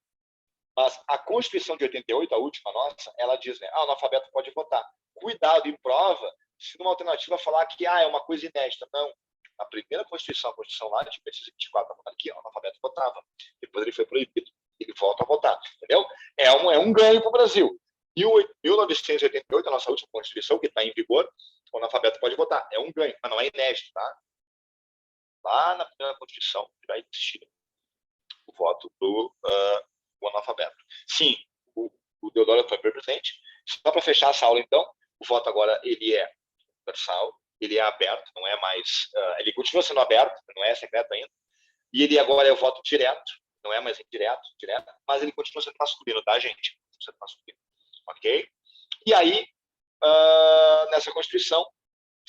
Mas a Constituição de 88, a última nossa, ela diz, né? O analfabeto pode votar. Cuidado em prova se numa alternativa falar que é uma coisa inédita. Não. A primeira Constituição, a Constituição lá de 1824, a monarquia, o analfabeto votava. Depois ele foi proibido. Ele volta a votar, entendeu? É um ganho para o Brasil. 1988, a nossa última Constituição, que está em vigor, o analfabeto pode votar. É um ganho, mas não é inédito, tá? Lá na primeira Constituição, já existia o voto do analfabeto. Sim, o Deodoro foi presidente. Só para fechar essa aula, então, o voto agora ele é universal, ele é aberto, não é mais... ele continua sendo aberto, não é secreto ainda. E ele agora é o voto direto, não é mais indireto, direto, mas ele continua sendo masculino, tá, gente? Sendo masculino, ok? E aí, nessa Constituição,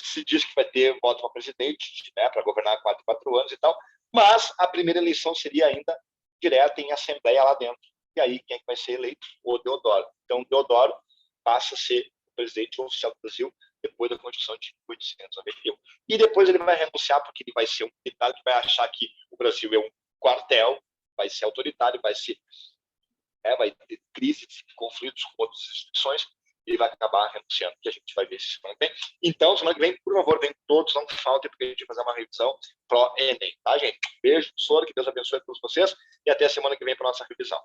se diz que vai ter voto para presidente, né, para governar 4 anos e tal, mas a primeira eleição seria ainda direta em assembleia lá dentro. E aí, quem é que vai ser eleito? O Deodoro. Então, Deodoro passa a ser o presidente oficial do Brasil depois da Constituição de 1891. E depois ele vai renunciar, porque ele vai ser um militar que vai achar que o Brasil é um quartel, vai ser autoritário, vai ter crises, conflitos com outras instituições, e ele vai acabar renunciando, que a gente vai ver semana que vem. Então, semana que vem, por favor, vem todos, não faltem, porque a gente vai fazer uma revisão pro Enem, tá, gente? Beijo, professor, que Deus abençoe a todos vocês, e até a semana que vem para nossa revisão.